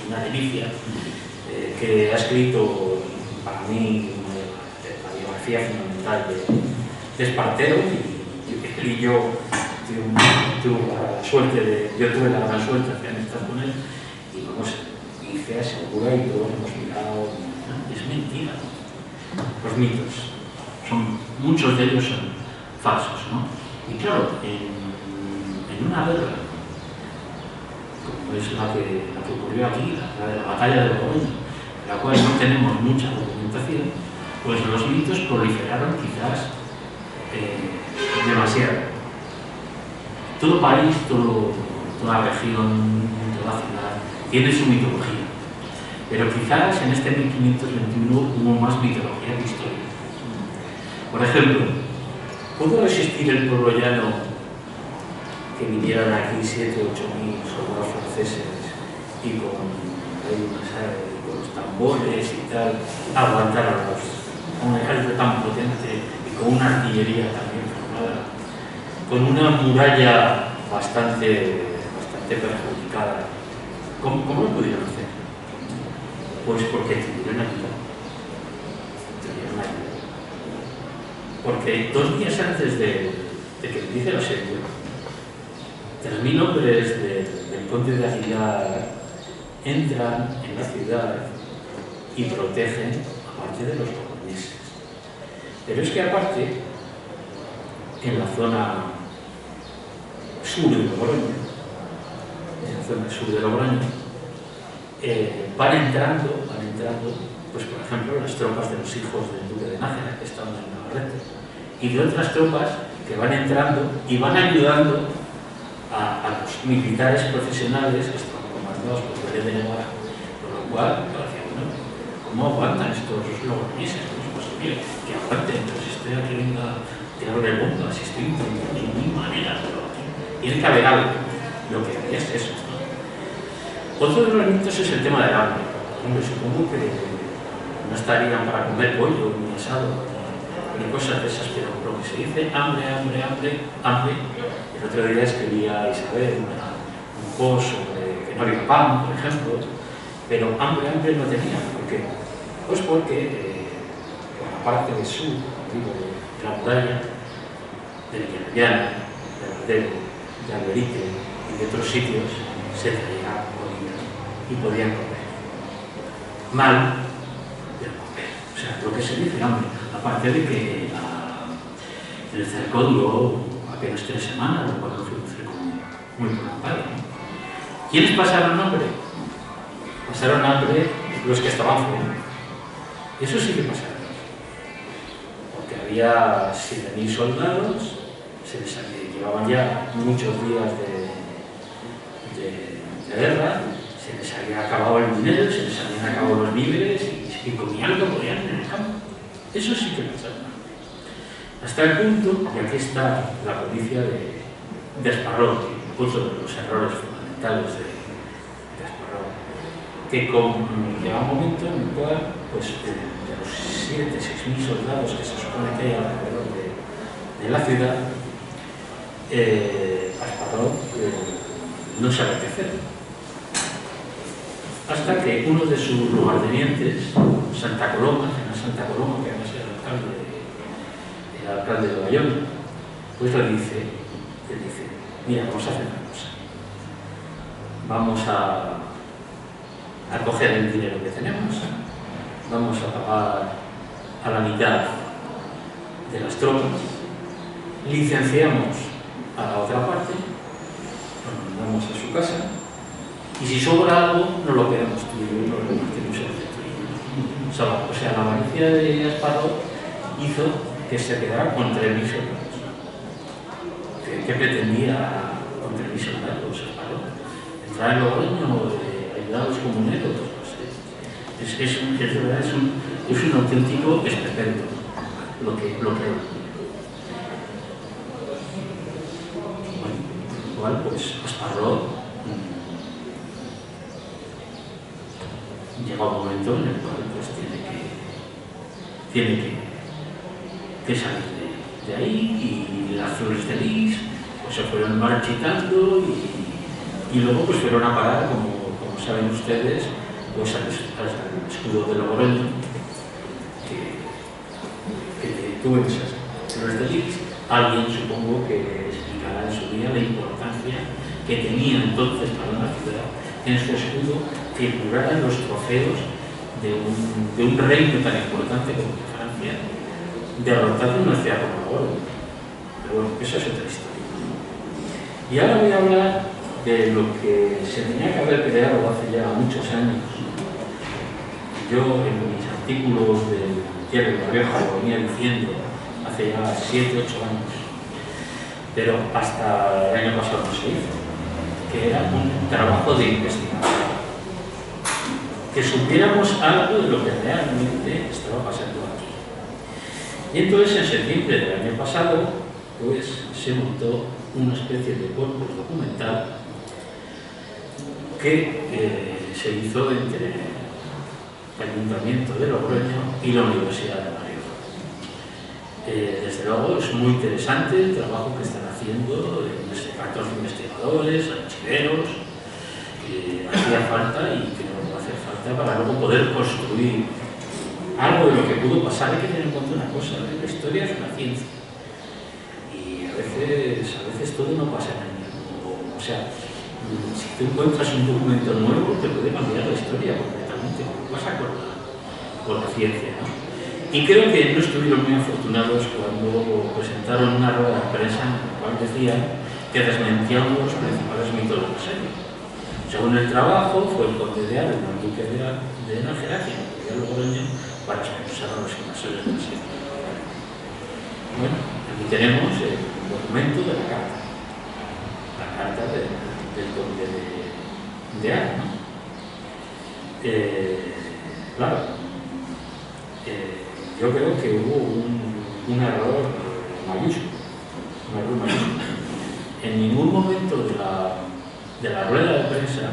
una delicia, que ha escrito para mí la biografía fundamental de Espartero, y él y yo tuve la gran suerte de estar con él, y vamos, hice asegura y todos hemos mirado. Es mentira. Los mitos, muchos de ellos son falsos, ¿no? Y claro, en una guerra, como es la que ocurrió aquí, la de la batalla de Borgoña, de la cual no tenemos mucha documentación, pues los mitos proliferaron quizás demasiado. Todo país, toda región, toda ciudad tiene su mitología, pero quizás en este 1521 hubo más mitología que historia. Por ejemplo, ¿pudo resistir el pueblo llano que vinieran aquí 7 o 8 mil soldados franceses y con los tambores y tal, aguantar a un ejército tan potente y con una artillería también formada, con una muralla bastante perjudicada? ¿Cómo lo pudieron hacer? Pues porque tuvieron ayuda. Porque 2 días antes de que empiece el asedio, 3.000 hombres del conde de Aguilar entran en la ciudad y protegen a parte de los logroñeses. Pero es que aparte, en la zona sur de Logroño, van entrando, pues por ejemplo, las tropas de los hijos del duque de Nájera, que estaban en Navarrete, y de otras tropas que van entrando y van ayudando a los militares profesionales que estaban comandados por Pérez de Navarra, por lo cual, bueno, ¿cómo aguantan estos logroñeses? ¿Cómo es posible que aguanten? Pero si estoy aquí a tirarle bombas, si estoy intentando de mi manera, pero aquí tiene que haber algo. Lo que había es eso, ¿no? Otro de los mitos es el tema del hambre. Hombre, supongo que no estarían para comer pollo, ni asado, ni cosas de esas, pero lo que se dice, hambre. El otro día escribía Isabel un post sobre que no había pan, por ejemplo, pero hambre no tenía. ¿Por qué? Pues porque por la parte del sur, digo, de la muralla, del Llano, de Ardero, de Alberique y de otros sitios, se traía comida y podían comer. Mal, pero comer. O sea, lo que se dice hambre. Aparte de que el cerco duró apenas 3 semanas, lo cual fue un cerco muy prolongado, ¿no? ¿Quiénes pasaron hambre? Pasaron hambre los que estaban fuera. Eso sí que pasaron. Porque había 7.000 soldados, se les llevaban ya muchos días de guerra, se les había acabado el dinero, se les habían acabado los víveres y comían lo que podían en el campo. Eso sí que pasaron. Hasta el punto, y aquí está la codicia de Sparrow, otro de los errores fundamentales de Sparrow, que llega un momento en el cual, pues, de los 6.000 soldados que se supone que hay alrededor de la ciudad, a Sparrow no sabe qué hacer. Hasta que uno de sus lugartenientes, Santa Coloma, que además era el alcalde de Bayona, pues le dice, mira, vamos a hacer una cosa. Vamos a coger el dinero que tenemos, vamos a pagar a la mitad de las tropas, licenciamos a la otra parte, nos mandamos a su casa, y si sobra algo, nos lo quedamos tú y yo y nos lo repartimos entre tú y yo. O sea, la avaricia de Sparrow hizo que se quedara con 3.000 soldados. ¿Qué pretendía con 3.000 soldados Sparrow? ¿Entrar en Logroño, ayudar a los comuneros? Es un auténtico esperpento lo que era. Bueno, igual, pues Sparrow llega un momento en el cual pues, tiene que salir de ahí, y las flores de lis pues, se fueron marchitando y luego pues fueron a parar, como saben ustedes, pues al escudo de Logroño, que tuvo esas flores de lis. Alguien supongo que explicará en su día la importancia que tenía entonces para una ciudad en su escudo figuraran los trofeos de un reino tan importante como Francia, derrotado en una ciudad como Logroño. Pero bueno, esa es otra historia. Y ahora voy a hablar de lo que se tenía que haber creado hace ya muchos años. Yo en mis artículos del Diario de la Rioja lo venía diciendo hace ya 7 u 8 años, pero hasta el año pasado no se hizo, que era un trabajo de investigación. Que supiéramos algo de lo que realmente estaba pasando aquí. Y entonces en septiembre del año pasado pues se montó una especie de corpus documental que se hizo entre el Ayuntamiento de Logroño y la Universidad de La Rioja. Desde luego es muy interesante el trabajo que están haciendo 14 investigadores, archiveros, que hacía falta y que no va a hacer falta para luego poder construir algo de lo que pudo pasar. Hay que tener en cuenta una cosa, la historia es una ciencia y a veces todo no pasa en el mismo. O sea, si tú encuentras un documento nuevo te puede cambiar la historia completamente, como pasa con la ciencia, ¿no? Y creo que no estuvieron muy afortunados cuando presentaron una rueda de prensa en la cual decían que desmentían los principales mitos de la serie. Según el trabajo, fue el conde de Aro, el duque de Nájera, quien acudió a Logroño para expulsar a los invasores de la serie. Bueno, aquí tenemos el documento de la carta del conde de Aro, ¿no? Claro, yo creo que hubo un error mayúsculo. En ningún momento de la rueda de prensa,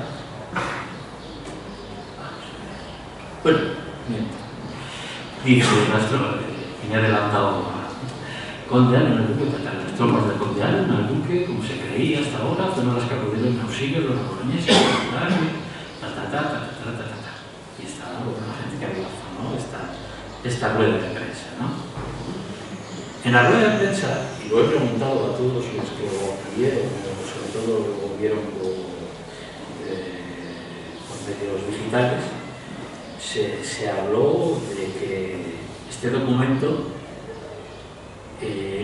bueno, dice me he adelantado Conde Aro, el duque, las tropas del Conde Aro, el duque, como se creía hasta ahora, fueron las que acudieron en auxilio de los logroñeses, y está la gente que había ¿no? esta rueda de prensa, ¿no? En la rueda de prensa, y lo he preguntado a todos los que lo vieron, sobre todo lo vieron medios digitales, se habló de que este documento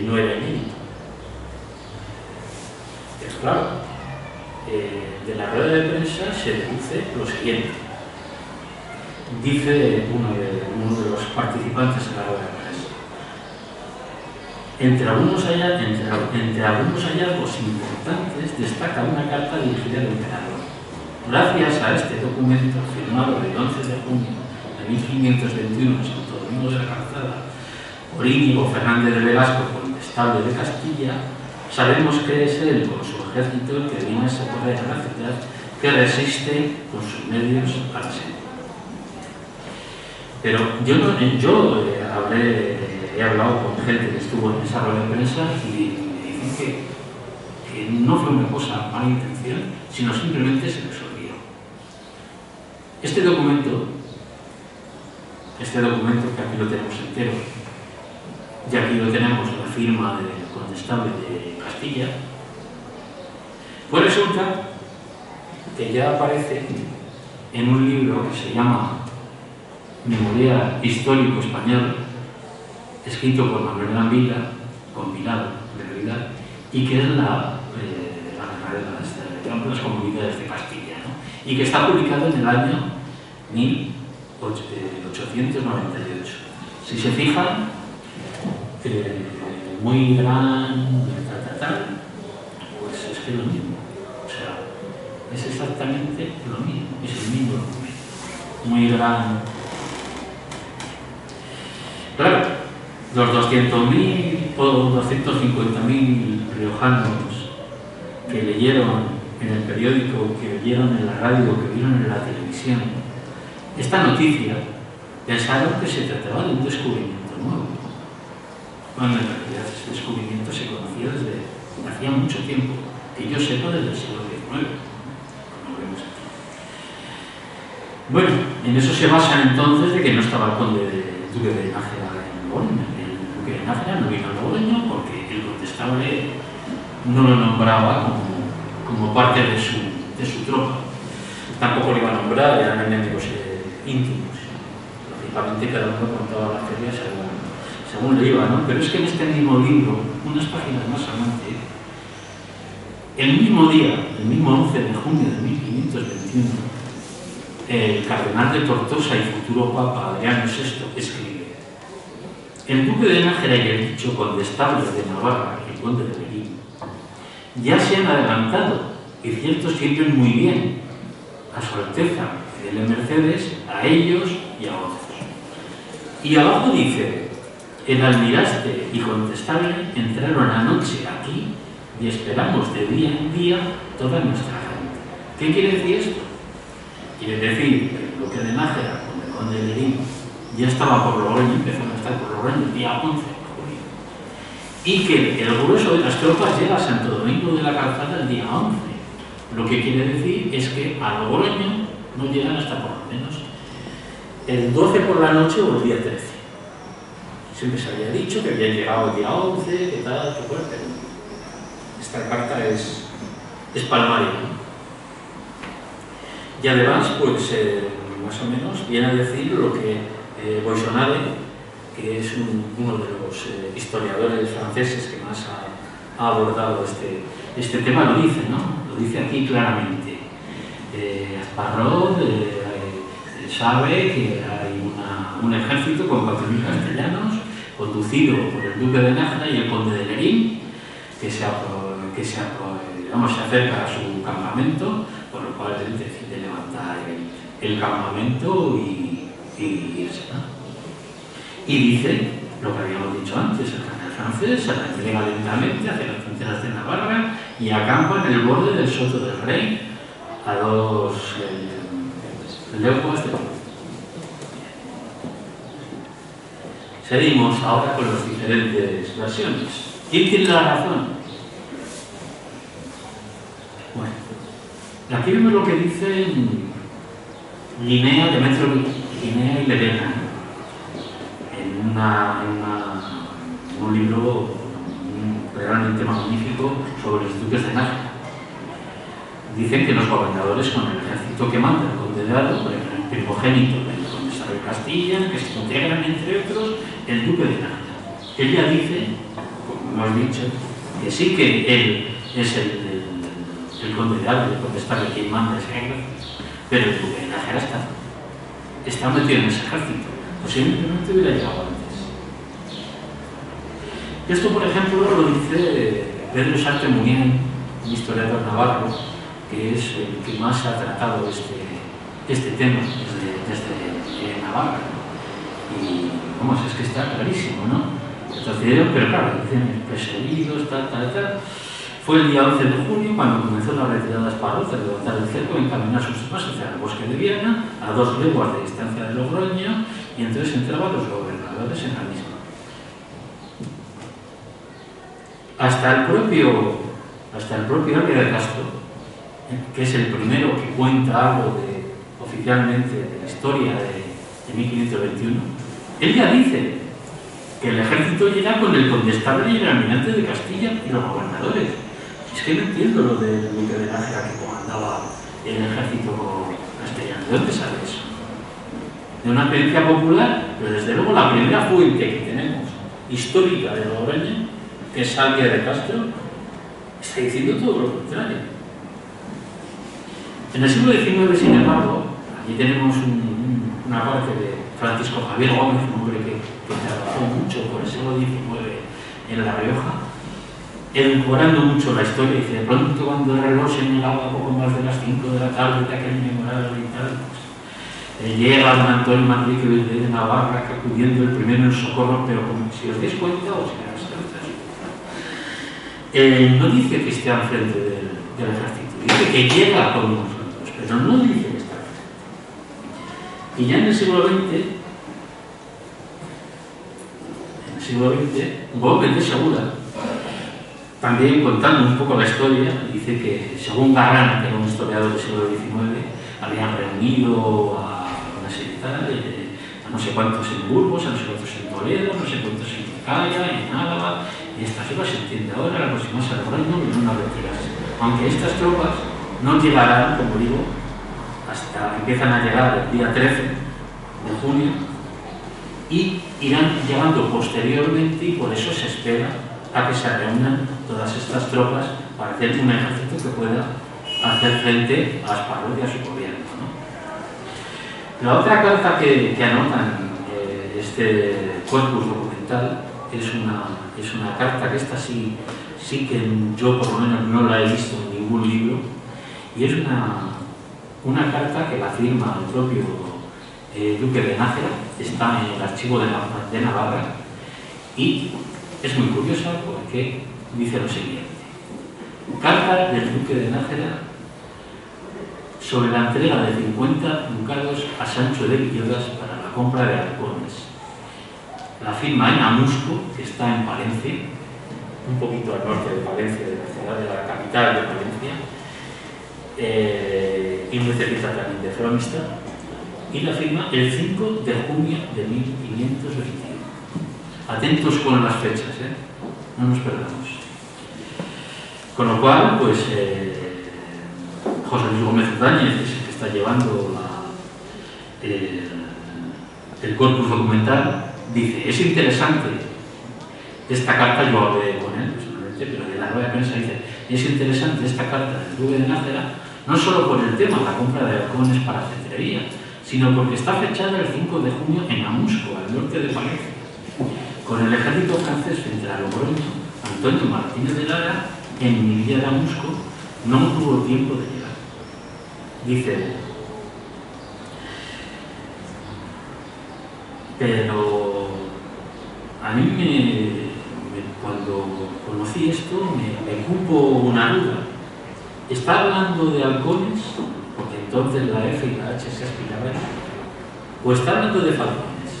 no era inédito. Pero claro, de la rueda de prensa se deduce lo siguiente. Dice uno de los participantes en la rueda de prensa: entre algunos hallazgos importantes destaca una carta dirigida al emperador. Gracias a este documento firmado el 11 de junio de 1521 en Santo Domingo de la Calzada por Íñigo Fernández de Velasco, condestable de Castilla, sabemos que es él con su ejército el que viene a socorrer a la ciudad que resiste con sus medios a la sed. Pero he hablado con gente que estuvo en esa rueda de prensa y me dicen que no fue una cosa mala intención, sino simplemente se les olvidó. Este documento, que aquí lo tenemos entero, y aquí lo tenemos la firma del condestable de Castilla, pues resulta que ya aparece en un libro que se llama Memorial Histórico Español, escrito por Manuel Gambila, compilado de realidad, y que es las comunidades de Castilla, ¿no? Y que está publicado en el año 1898. Si se fijan, muy gran, pues es que es lo mismo. O sea, es exactamente lo mismo, es el mismo documento. Muy gran. Claro, los 200.000 o 250.000 riojanos que leyeron en el periódico, que oyeron en la radio, que vieron en la televisión esta noticia, pensaron que se trataba de un descubrimiento nuevo, cuando en realidad ese descubrimiento se conocía desde hacía mucho tiempo, que yo sepa desde el siglo XIX, como vemos aquí. Bueno, en eso se basa entonces de que no estaba el duque de Nájera en Logroño. El duque de Nájera no vino a Logroño porque el condestable no lo nombraba como parte de su tropa. Tampoco lo iba a nombrar, eran enemigos íntimos. Lógicamente cada uno contaba la feria según le iba, ¿no? Pero es que en este mismo libro, unas páginas más adelante, el mismo día, el mismo 11 de junio de 1521, el cardenal de Tortosa y futuro papa Adriano VI escribe: el duque de Nájera y el dicho condestable de Navarra, el conde de Lerín, ya se han adelantado, y cierto sirven muy bien a su Alteza, y dele mercedes a ellos y a otros. Y abajo dice: el almiraste y condestable entraron anoche aquí y esperamos de día en día toda nuestra gente. ¿Qué quiere decir esto? Quiere decir que el duque de Nájera, con el conde de Lerín, ya estaba por Logroño, empezó a estar por Logroño el día 11 de junio. Y que el grueso de las tropas llega a Santo Domingo de la Calzada el día 11. Lo que quiere decir es que a Logroño no llegan hasta por lo menos el 12 por la noche o el día 13. Siempre se había dicho que habían llegado el día 11, que tal, que fuera, pero esta carta es palmaria, ¿no? Y además, pues, más o menos, viene a decir lo que Boissonade, que es uno de los historiadores franceses que más ha abordado este tema, lo dice, ¿no? Lo dice aquí claramente. Parrot sabe que hay un ejército con 4.000 castellanos, conducido por el duque de Nájera y el conde de Lerín, que se acerca a su campamento, por lo cual él decide levantar el campamento y irse, ¿no? Y dice lo que habíamos dicho antes: el general francés se repliega lentamente hacia las fronteras de Navarra y acampa en el borde del Soto del Rey, a 2 leguas de aquí. Seguimos ahora con las diferentes versiones. ¿Quién tiene la razón? Bueno, aquí vemos lo que dicen Linnea, Demetrio Linnea y Lerena, en un libro realmente magnífico sobre los duques de Nájera. Dicen que los gobernadores, con el ejército que manda el conde conde de Haro, el primogénito del condestado de Castilla, que se integran, entre otros, el duque de Nájera. Ella dice, como hemos dicho, que sí que él es el conde de Haro, el condestado quien manda ese ejército, pero el duque de Nájera está metido en ese ejército. Posiblemente no te hubiera llegado antes. Esto, por ejemplo, lo dice Pedro Sarte Munier, un historiador navarro, que es el que más ha tratado este tema desde Navarra. Y, vamos, es que está clarísimo, ¿no? Entonces, pero claro, dicen perseguidos, tal. Fue el día 11 de junio cuando comenzó la retirada esparroza de levantar el cerco y encaminar sus tropas hacia el bosque de Viana, a 2 leguas de distancia de Logroño, y entonces entraban los gobernadores en la misma. Hasta el propio Álvarez de Castro, que es el primero que cuenta algo oficialmente de la historia de 1521, él ya dice que el ejército llega con el condestable y el almirante de Castilla y los gobernadores. Es que no entiendo lo del duque de Nájera que comandaba el ejército castellano. ¿De dónde sale eso? De una experiencia popular, pero desde luego la primera fuente que tenemos histórica de Logroño, que es Álvarez de Castro, está diciendo todo lo contrario. En el siglo XIX, sin embargo, aquí tenemos una parte de Francisco Javier Gómez, un hombre que trabajó mucho por el siglo XIX en La Rioja, edulcorando mucho la historia. Dice, de pronto cuando el reloj señalaba poco más de las 5 de la tarde de aquel memorable y tal, pues, llega don Antonio Manrique de Navarra, acudiendo el primero en socorro, pero como si os dais cuenta, no dice que esté al frente del ejército, dice que llega con nosotros, pero no dice que está al frente. Y ya en el siglo XX, Gómez de Segura, también contando un poco la historia, dice que según Garrán, que era un historiador del siglo XIX, habían reunido a una serie a no sé cuántos en Burgos, a no sé cuántos en Toledo, no sé cuántos en Vizcaya, en Álava, y esta ciudad se entiende ahora, la próxima se Logroño en una retirarse. Aunque estas tropas no llegarán, como digo, hasta empiezan a llegar el día 13 de junio y irán llegando posteriormente, y por eso se espera a que se reúnan todas estas tropas para hacer un ejército que pueda hacer frente a Asparrulo y a su gobierno, ¿no? La otra carta que anotan este corpus documental es una carta que esta sí que yo por lo menos no la he visto en ningún libro, y es una carta que la firma el propio duque de Nájera, está en el archivo de Navarra, y es muy curiosa porque dice lo siguiente: carta del duque de Nájera sobre la entrega de 50 ducados a Sancho de Villordas para la compra de halcones. La firma en Amusco, que está en Palencia, un poquito al norte de Palencia, de la ciudad de la capital de Palencia, y muy cerquita también de Fromista, y la firma el 5 de junio de 1521. Atentos con las fechas, no nos perdamos. Con lo cual, pues, José Luis Gómez Ordóñez, que es el que está llevando el corpus documental, dice, es interesante esta carta, yo hablé con él personalmente, pero en la rueda de prensa dice, es interesante esta carta del duque de Nájera, no solo por el tema, la compra de halcones para cetrería, sino porque está fechada el 5 de junio en Amusco, al norte de Palencia, con el ejército francés frente a Logroño. Antonio Martínez de Lara, en mi villa de Amusco, no tuvo tiempo de llegar. Dice, pero a mí cuando conocí esto me cupo una duda. ¿Está hablando de halcones? Porque entonces la F y la H se aspiraban. ¿O está hablando de falcones?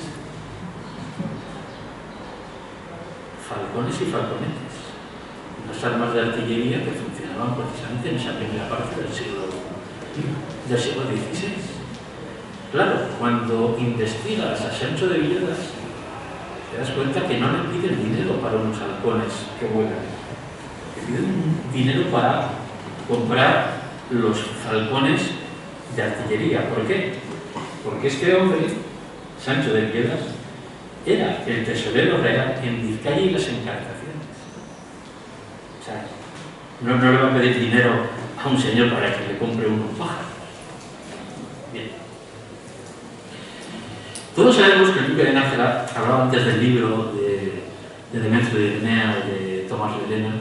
Falcones y falconetes. Las armas de artillería que funcionaban precisamente en esa primera parte del siglo XVI. Claro, cuando investigas a Sancho de Villordas, te das cuenta que no le piden dinero para unos halcones que vuelan. Le piden dinero para comprar los falcones de artillería. ¿Por qué? Porque este hombre, Sancho de Piedras, era el tesorero real en Vizcaya y las Encartaciones. O sea, no le va a pedir dinero a un señor para que le compre unos pájaros. Bien. Todos sabemos que el duque de Nájera, hablaba antes del libro de Demetrio de Irenea, de Tomás de Lena,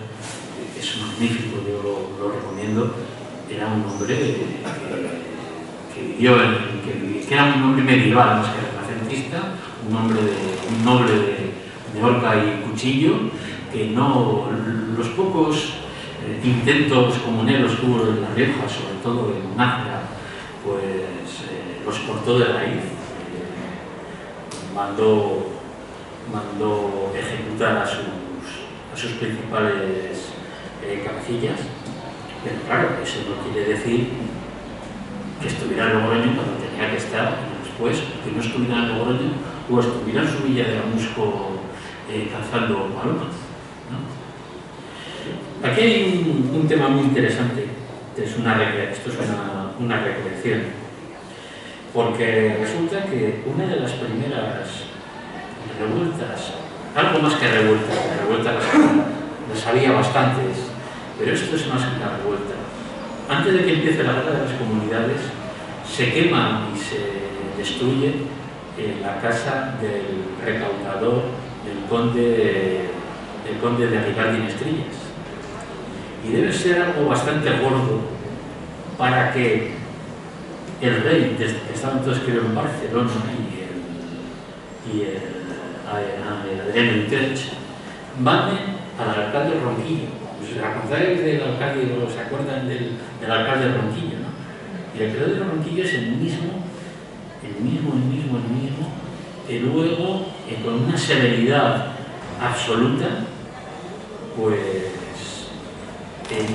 que es magnífico, yo lo recomiendo. Era un hombre que vivió, que era un hombre medieval, más que renacentista, un noble de horca y cuchillo, que no, los pocos intentos comuneros que hubo en La Rioja, sobre todo en Nájera, pues los cortó de raíz. Mandó ejecutar a sus principales cabecillas, pero claro, eso no quiere decir que estuviera en Logroño cuando tenía que estar, y después que no estuviera en Logroño o estuviera en su villa de Amusco cazando palomas, ¿no? Aquí hay un tema muy interesante, esto es una recolección. Porque resulta que una de las primeras revueltas, algo más que revueltas las había bastantes, pero esto es más que una revuelta. Antes de que empiece la guerra de las comunidades, se quema y se destruye la casa del recaudador del conde de Ricardo y Mestrillas. Y debe ser algo bastante gordo para que el rey, desde que estaba entonces creo en Barcelona, y el Adriano Utrecht, manden al alcalde Ronquillo. ¿Os acordáis del alcalde, o se acuerdan del alcalde Ronquillo, no? Y el alcalde de Ronquillo es el mismo, que luego, con una severidad absoluta, pues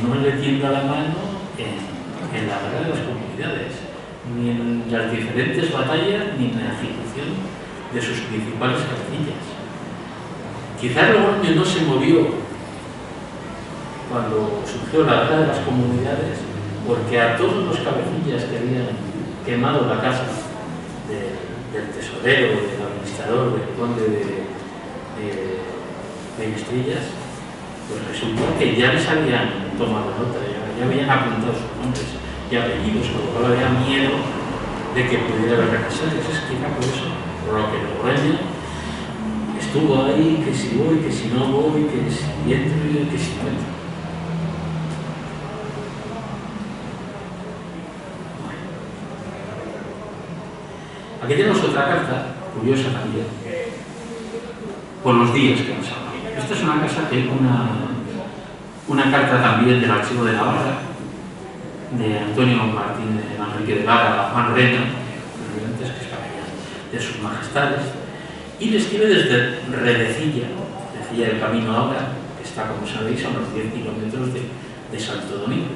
no le tiembla la mano en la guerra de las comunidades, ni en las diferentes batallas, ni en la ejecución de sus principales cabecillas. Quizás Logroño no se movió cuando surgió la guerra de las comunidades, porque a todos los cabecillas que habían quemado la casa del tesorero, del administrador, del conde de Mestrillas, pues resulta que ya les habían tomado nota, ya habían apuntado sus nombres y apellidos, con lo cual había miedo de que pudiera haber represalias. Es quizá por eso, por lo que Logroño estuvo ahí, que si voy, que si no voy, que si entro y que si no entro. Aquí tenemos otra carta, curiosa también, por los días que nos hablan. Esta es una casa que una carta también del Archivo de Navarra, de Antonio Martín de Manrique de Lara Manrena, de sus majestades, y le escribe desde Redecilla del Camino ahora, que está, como sabéis, a unos 10 kilómetros de Santo Domingo.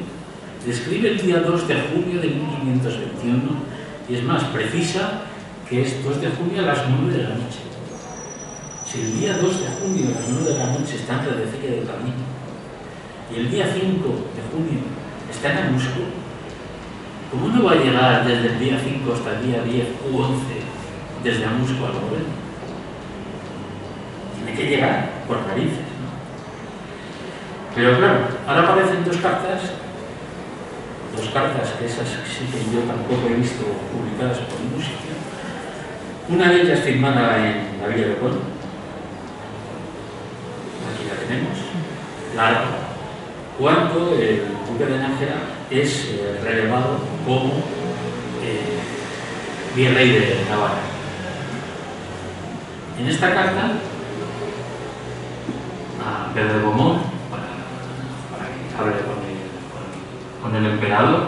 Le escribe el día 2 de junio de 1521, y es más, precisa que es 2 de junio a las 9 de la noche. Si el día 2 de junio a las 9 de la noche está en Redecilla del Camino, y el día 5 de junio está en Amusco, ¿cómo no va a llegar desde el día 5 hasta el día 10 u 11 desde Amusco a Logroño? Tiene que llegar por narices, ¿no? Pero claro, ahora aparecen dos cartas que esas sí que yo tampoco he visto publicadas por ningún sitio. Una de ellas firmada en la Villa de Pueblo, aquí la tenemos, larga, cuando el duque de Nájera es relevado como virrey de Navarra. En esta carta, a Pedro de Beaumont, para que hable con el emperador,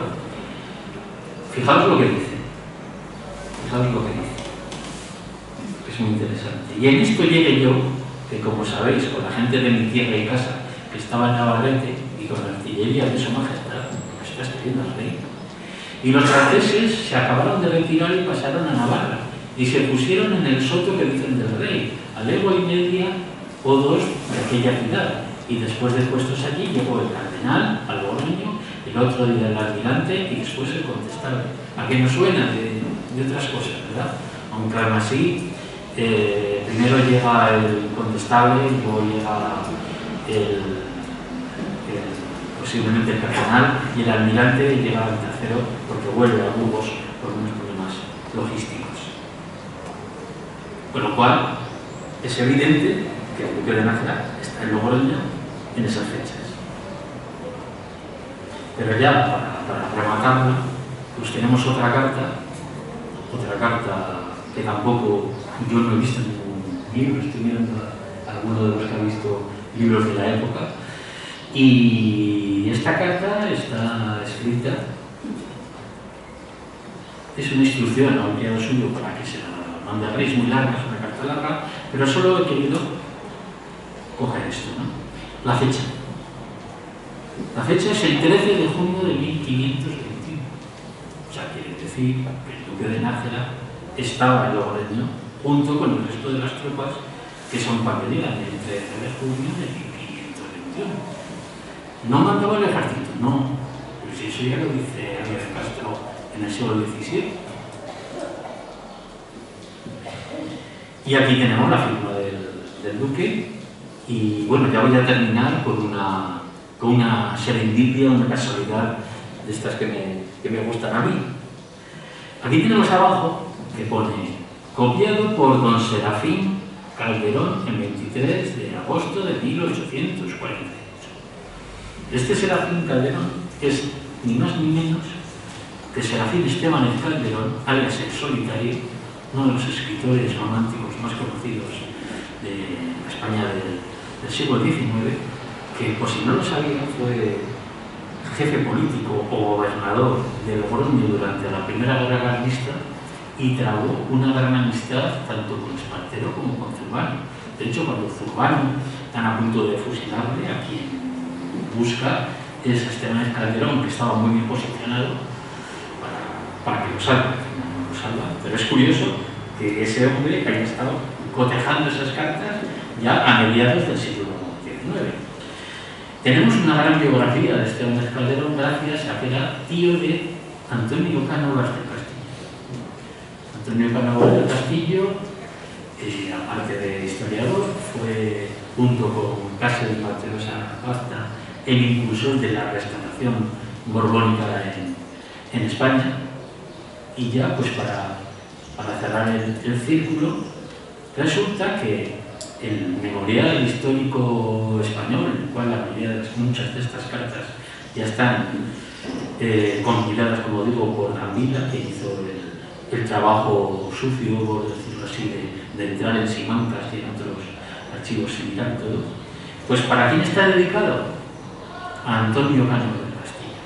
fijaos lo que dice. Es muy interesante. Y en esto llegué yo, que como sabéis, con la gente de mi tierra y casa, que estaba en Navarrete, y con la artillería de su majestad, que está escribiendo el rey. Y los franceses se acabaron de retirar y pasaron a Navarra, y se pusieron en el soto que dicen del rey, a legua y media o dos de aquella ciudad. Y después de puestos allí, llegó el cardenal al Logroño, el el otro día el almirante y después el contestable. ¿A qué nos suena de otras cosas, verdad? Aunque aún así, primero llega el contestable y luego llega posiblemente el personal, y el almirante llega al tercero porque vuelve a Burgos por unos problemas logísticos. Con lo cual, es evidente que el duque de Nájera está en Logroño en esas fechas. Pero ya, para rematarla, pues tenemos otra carta que tampoco yo no he visto en ningún libro, estoy mirando a alguno de los que ha visto libros de la época, y esta carta está escrita, es una instrucción, aunque lo suyo para que se la mande a Rey, es muy larga, es una carta larga, pero solo he querido coger esto, ¿no? La fecha. La fecha es el 13 de junio de 1521. O sea, quiere decir que el duque de Nájera estaba en Logroño junto con el resto de las tropas que son papeleras del 13 de junio de 1521. No mandaba el ejército, no. Pero si eso ya lo dice Arias Castro en el siglo XVII. Y aquí tenemos la firma del duque. Y bueno, ya voy a terminar con una serendipia, una casualidad de estas que me gustan a mí. Aquí tenemos abajo que pone copiado por don Serafín Calderón el 23 de agosto de 1848. Este Serafín Calderón es ni más ni menos que Serafín Esteban Calderón, alias el Solitario, uno de los escritores románticos más conocidos de España del siglo XIX, que, por si no lo sabían, fue jefe político o gobernador de Logroño durante la Primera Guerra Carlista y trabó una gran amistad tanto con Espartero como con Zurbano. De hecho, cuando Zurbano están a punto de fusilarle, a quien busca es Esteban Calderón, que estaba muy bien posicionado para que lo salva. No lo salva. Pero es curioso que ese hombre haya estado cotejando esas cartas ya a mediados del siglo XIX. Tenemos una gran biografía de Esteban Calderón gracias a que era tío de Antonio Cánovas del Castillo. Antonio Cánovas del Castillo, aparte de historiador, fue, junto con Casio de Materosa Pasta, el impulsor de la restauración borbónica en España. Y ya, pues para cerrar el círculo, resulta que el Memorial Histórico Español, en el cual la mayoría de muchas de estas cartas ya están compiladas, como digo, por Gambila, que hizo el trabajo sucio, por decirlo así, de entrar en Simancas y en otros archivos y mirar todo. Pues ¿para quién está dedicado? A Antonio Cánovas del Castillo.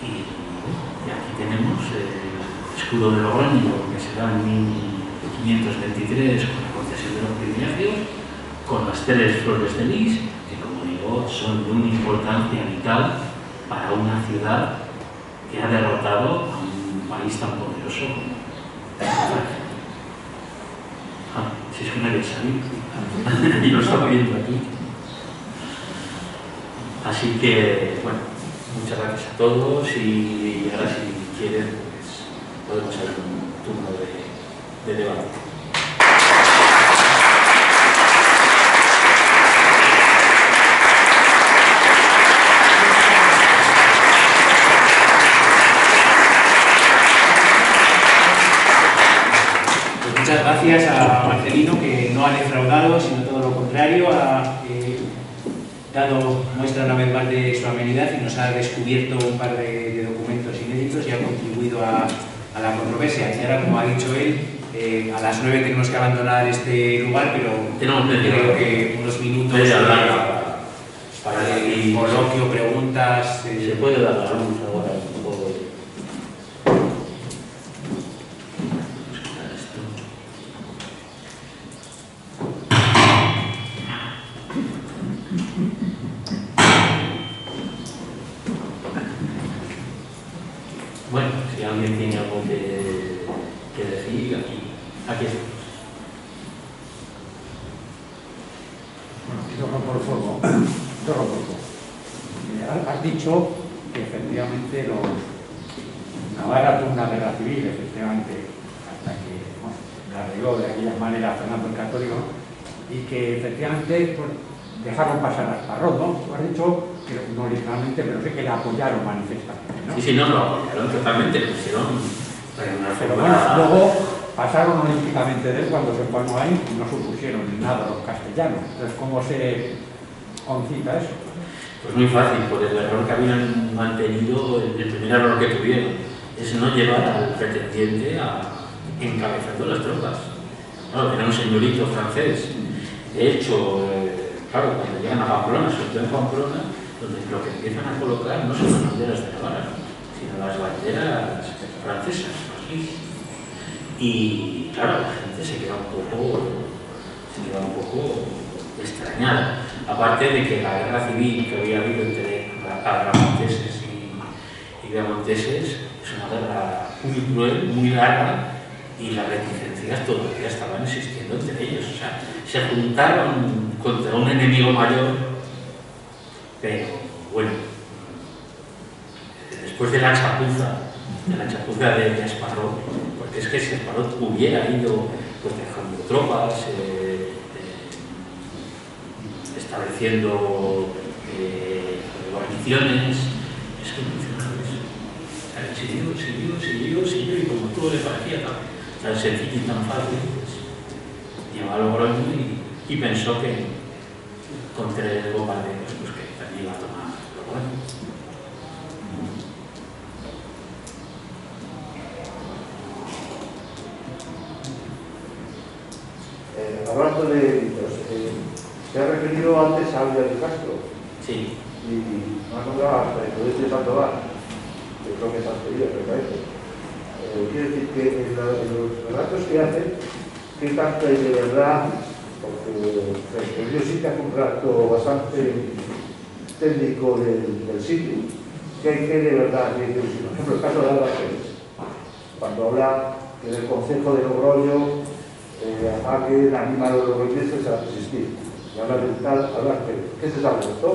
Y aquí tenemos el escudo de Logroño, que se da en 1523 con la concesión de los privilegios, con las 3 flores de lis, que, como digo, son de una importancia vital para una ciudad que ha derrotado a un país tan poderoso como Francia. Si es que nadie sabía. Yo lo estaba viendo aquí. Así que, bueno, muchas gracias a todos y ahora, si quieren, pues podemos hacer un turno de debate. Pues muchas gracias a Marcelino, que no ha defraudado, sino todo lo contrario, ha dado muestra una vez más de su amenidad y nos ha descubierto un par de documentos inéditos y ha contribuido a la controversia. Y ahora, como ha dicho él, a las 9 tenemos que abandonar este lugar, pero creo que unos minutos para el coloquio, preguntas... ¿Se puede dar la luz ahora un poco? Bueno, si alguien tiene algo que decir, aquí estamos. Bueno, toca por fuego. has dicho que efectivamente Navarra tuvo una guerra civil, efectivamente, hasta que la arregló de aquella manera Fernando el Católico, y que efectivamente pues, dejaron pasar a Esparrón, ¿no? Tú has dicho que no literalmente, pero sí que le apoyaron manifestamente, ¿no? Sí, no, lo apoyaron totalmente, lo hicieron de una Pero forma... bueno, luego pasaron olímpicamente de él cuando se fue a Noaín y no supusieron nada los castellanos. Entonces, ¿cómo se concita eso? Pues muy fácil, por el error que habían mantenido, el primer error que tuvieron, es no llevar al pretendiente encabezando las tropas. Claro, era un señorito francés. De hecho, claro, cuando llegan a Pamplona, sobre todo en Pamplona, donde lo que empiezan a colocar no son las banderas de Navarra, sino las banderas francesas. Y claro, la gente se queda un poco extrañada. Aparte de que la guerra civil que había habido entre agramonteses y viamonteses es una guerra muy cruel, muy larga, y las reticencias todavía estaban existiendo entre ellos. O sea, se juntaron contra un enemigo mayor, pero bueno, después de la chapuza de Esparrón, porque es que si Esparrón hubiera ido pues, dejando tropas, estableciendo guarniciones, es que no funcionaba eso. O sea, siguió, y como todo le parecía tan sencillo y tan fácil, pues llegó a Logroño y pensó que con 3 bombardeos pues que también iba a tomar Logroño. Hablando de delitos, se ha referido antes a Ávila de Castro. Sí. Y me ha nombrado hasta el Colegio de Sandoval, que creo que es anterior, me parece. Quiere decir que en los relatos que hacen, ¿qué tanto hay de verdad? Porque yo sí que hago un relato bastante técnico del sitio. ¿Qué hay de verdad? Por ejemplo, el caso de Álvaro Pérez, cuando habla que en el Concejo de Logroño a que el animal de los ingleses a resistir. Y habla del tal Álvaro Pérez. ¿Qué se sabe de esto?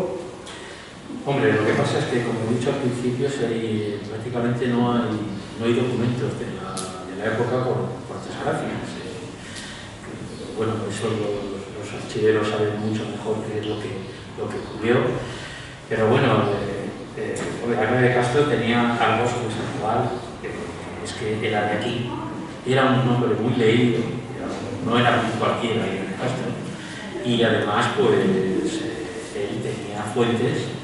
Hombre, lo que pasa es que, como he dicho al principio, prácticamente no hay documentos de la época, por desgracia. Bueno, eso los archiveros saben mucho mejor qué es lo que ocurrió. Pero bueno, Álvaro de Castro tenía algo sobre Sandoval, es que era de aquí. Era un hombre muy leído, no era cualquiera de Castro. Y además, pues, él tenía fuentes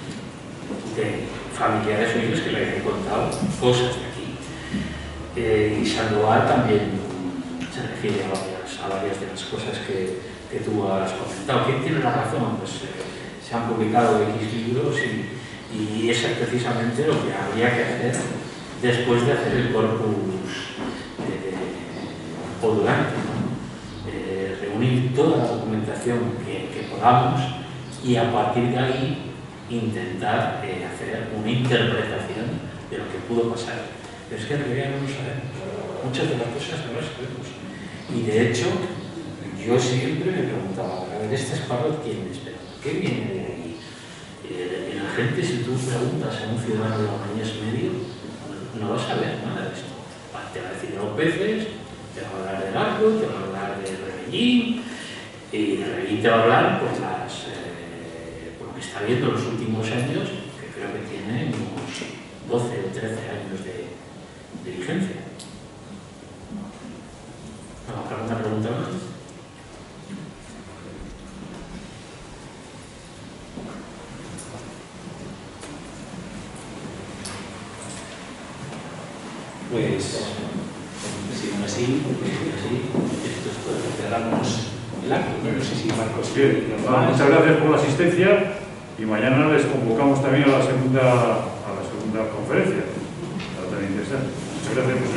de familiares suyos que le habían contado cosas de aquí. Y Sandoval también se refiere a varias de las cosas que tú has comentado. ¿Quién tiene la razón? Pues se han publicado X libros y eso es precisamente lo que habría que hacer después de hacer el corpus odulante, ¿no? Reunir toda la documentación que podamos y a partir de ahí intentar hacer una interpretación de lo que pudo pasar. Pero es que en realidad no lo sabemos. Muchas de las cosas no las sabemos. Y de hecho, yo siempre me preguntaba, a ver, este Esparrón, ¿quién es? ¿Pero qué viene de ahí? La gente, si tú preguntas a un ciudadano de Logroñés medio, no va a saber nada de esto. Te va a decir de los peces, te va a hablar del arco, te va a hablar del Rebellín, y de Rebellín te va a hablar por lo que está viendo en los últimos años, que creo que tiene unos 12 o 13 años de vigencia. ¿Alguna pregunta más? Pues, si no así, cerramos el acto. No sé si Marcos... Bien, muchas gracias por la asistencia y mañana les convocamos también a la segunda conferencia. Está tan interesante. Muchas gracias por su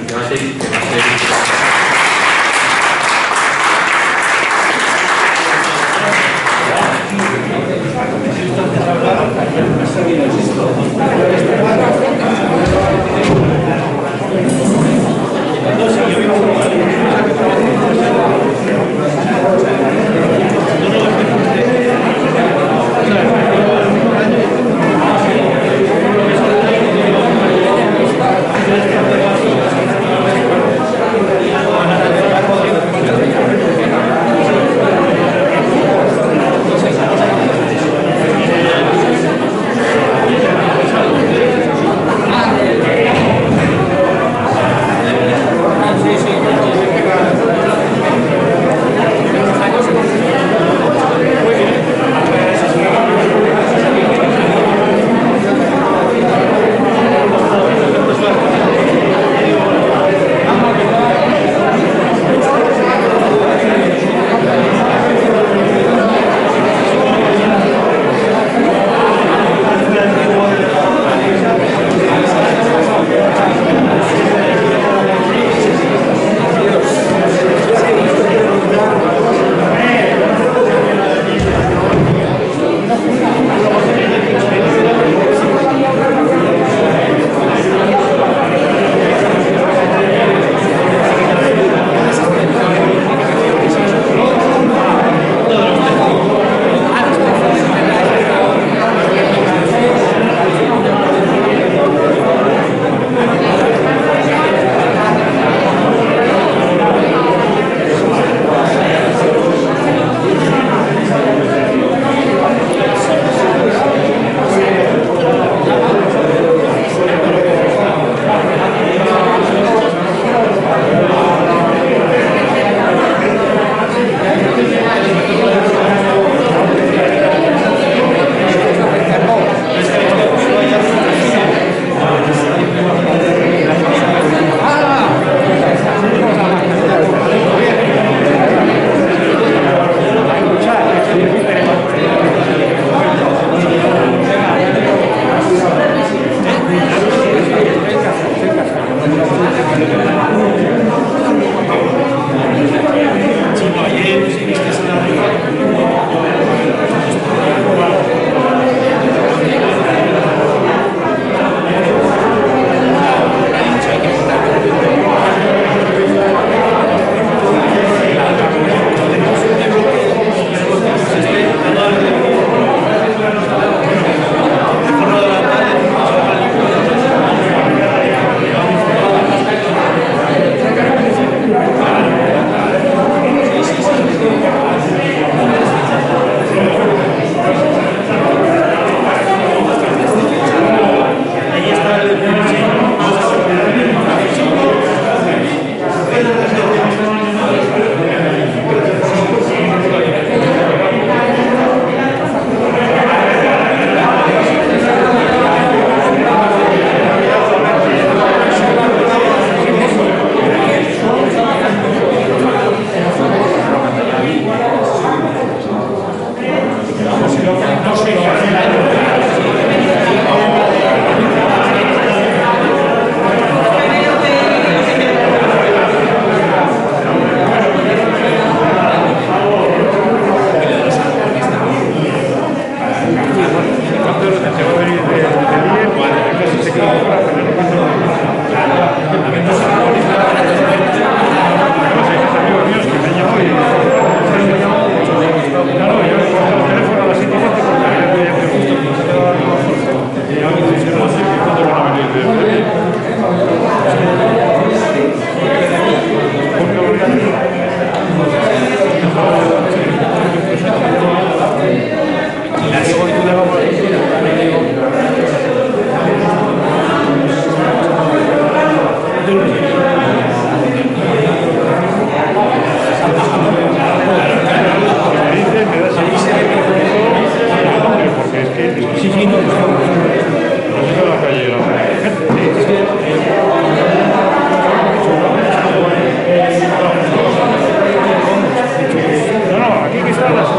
Gracias.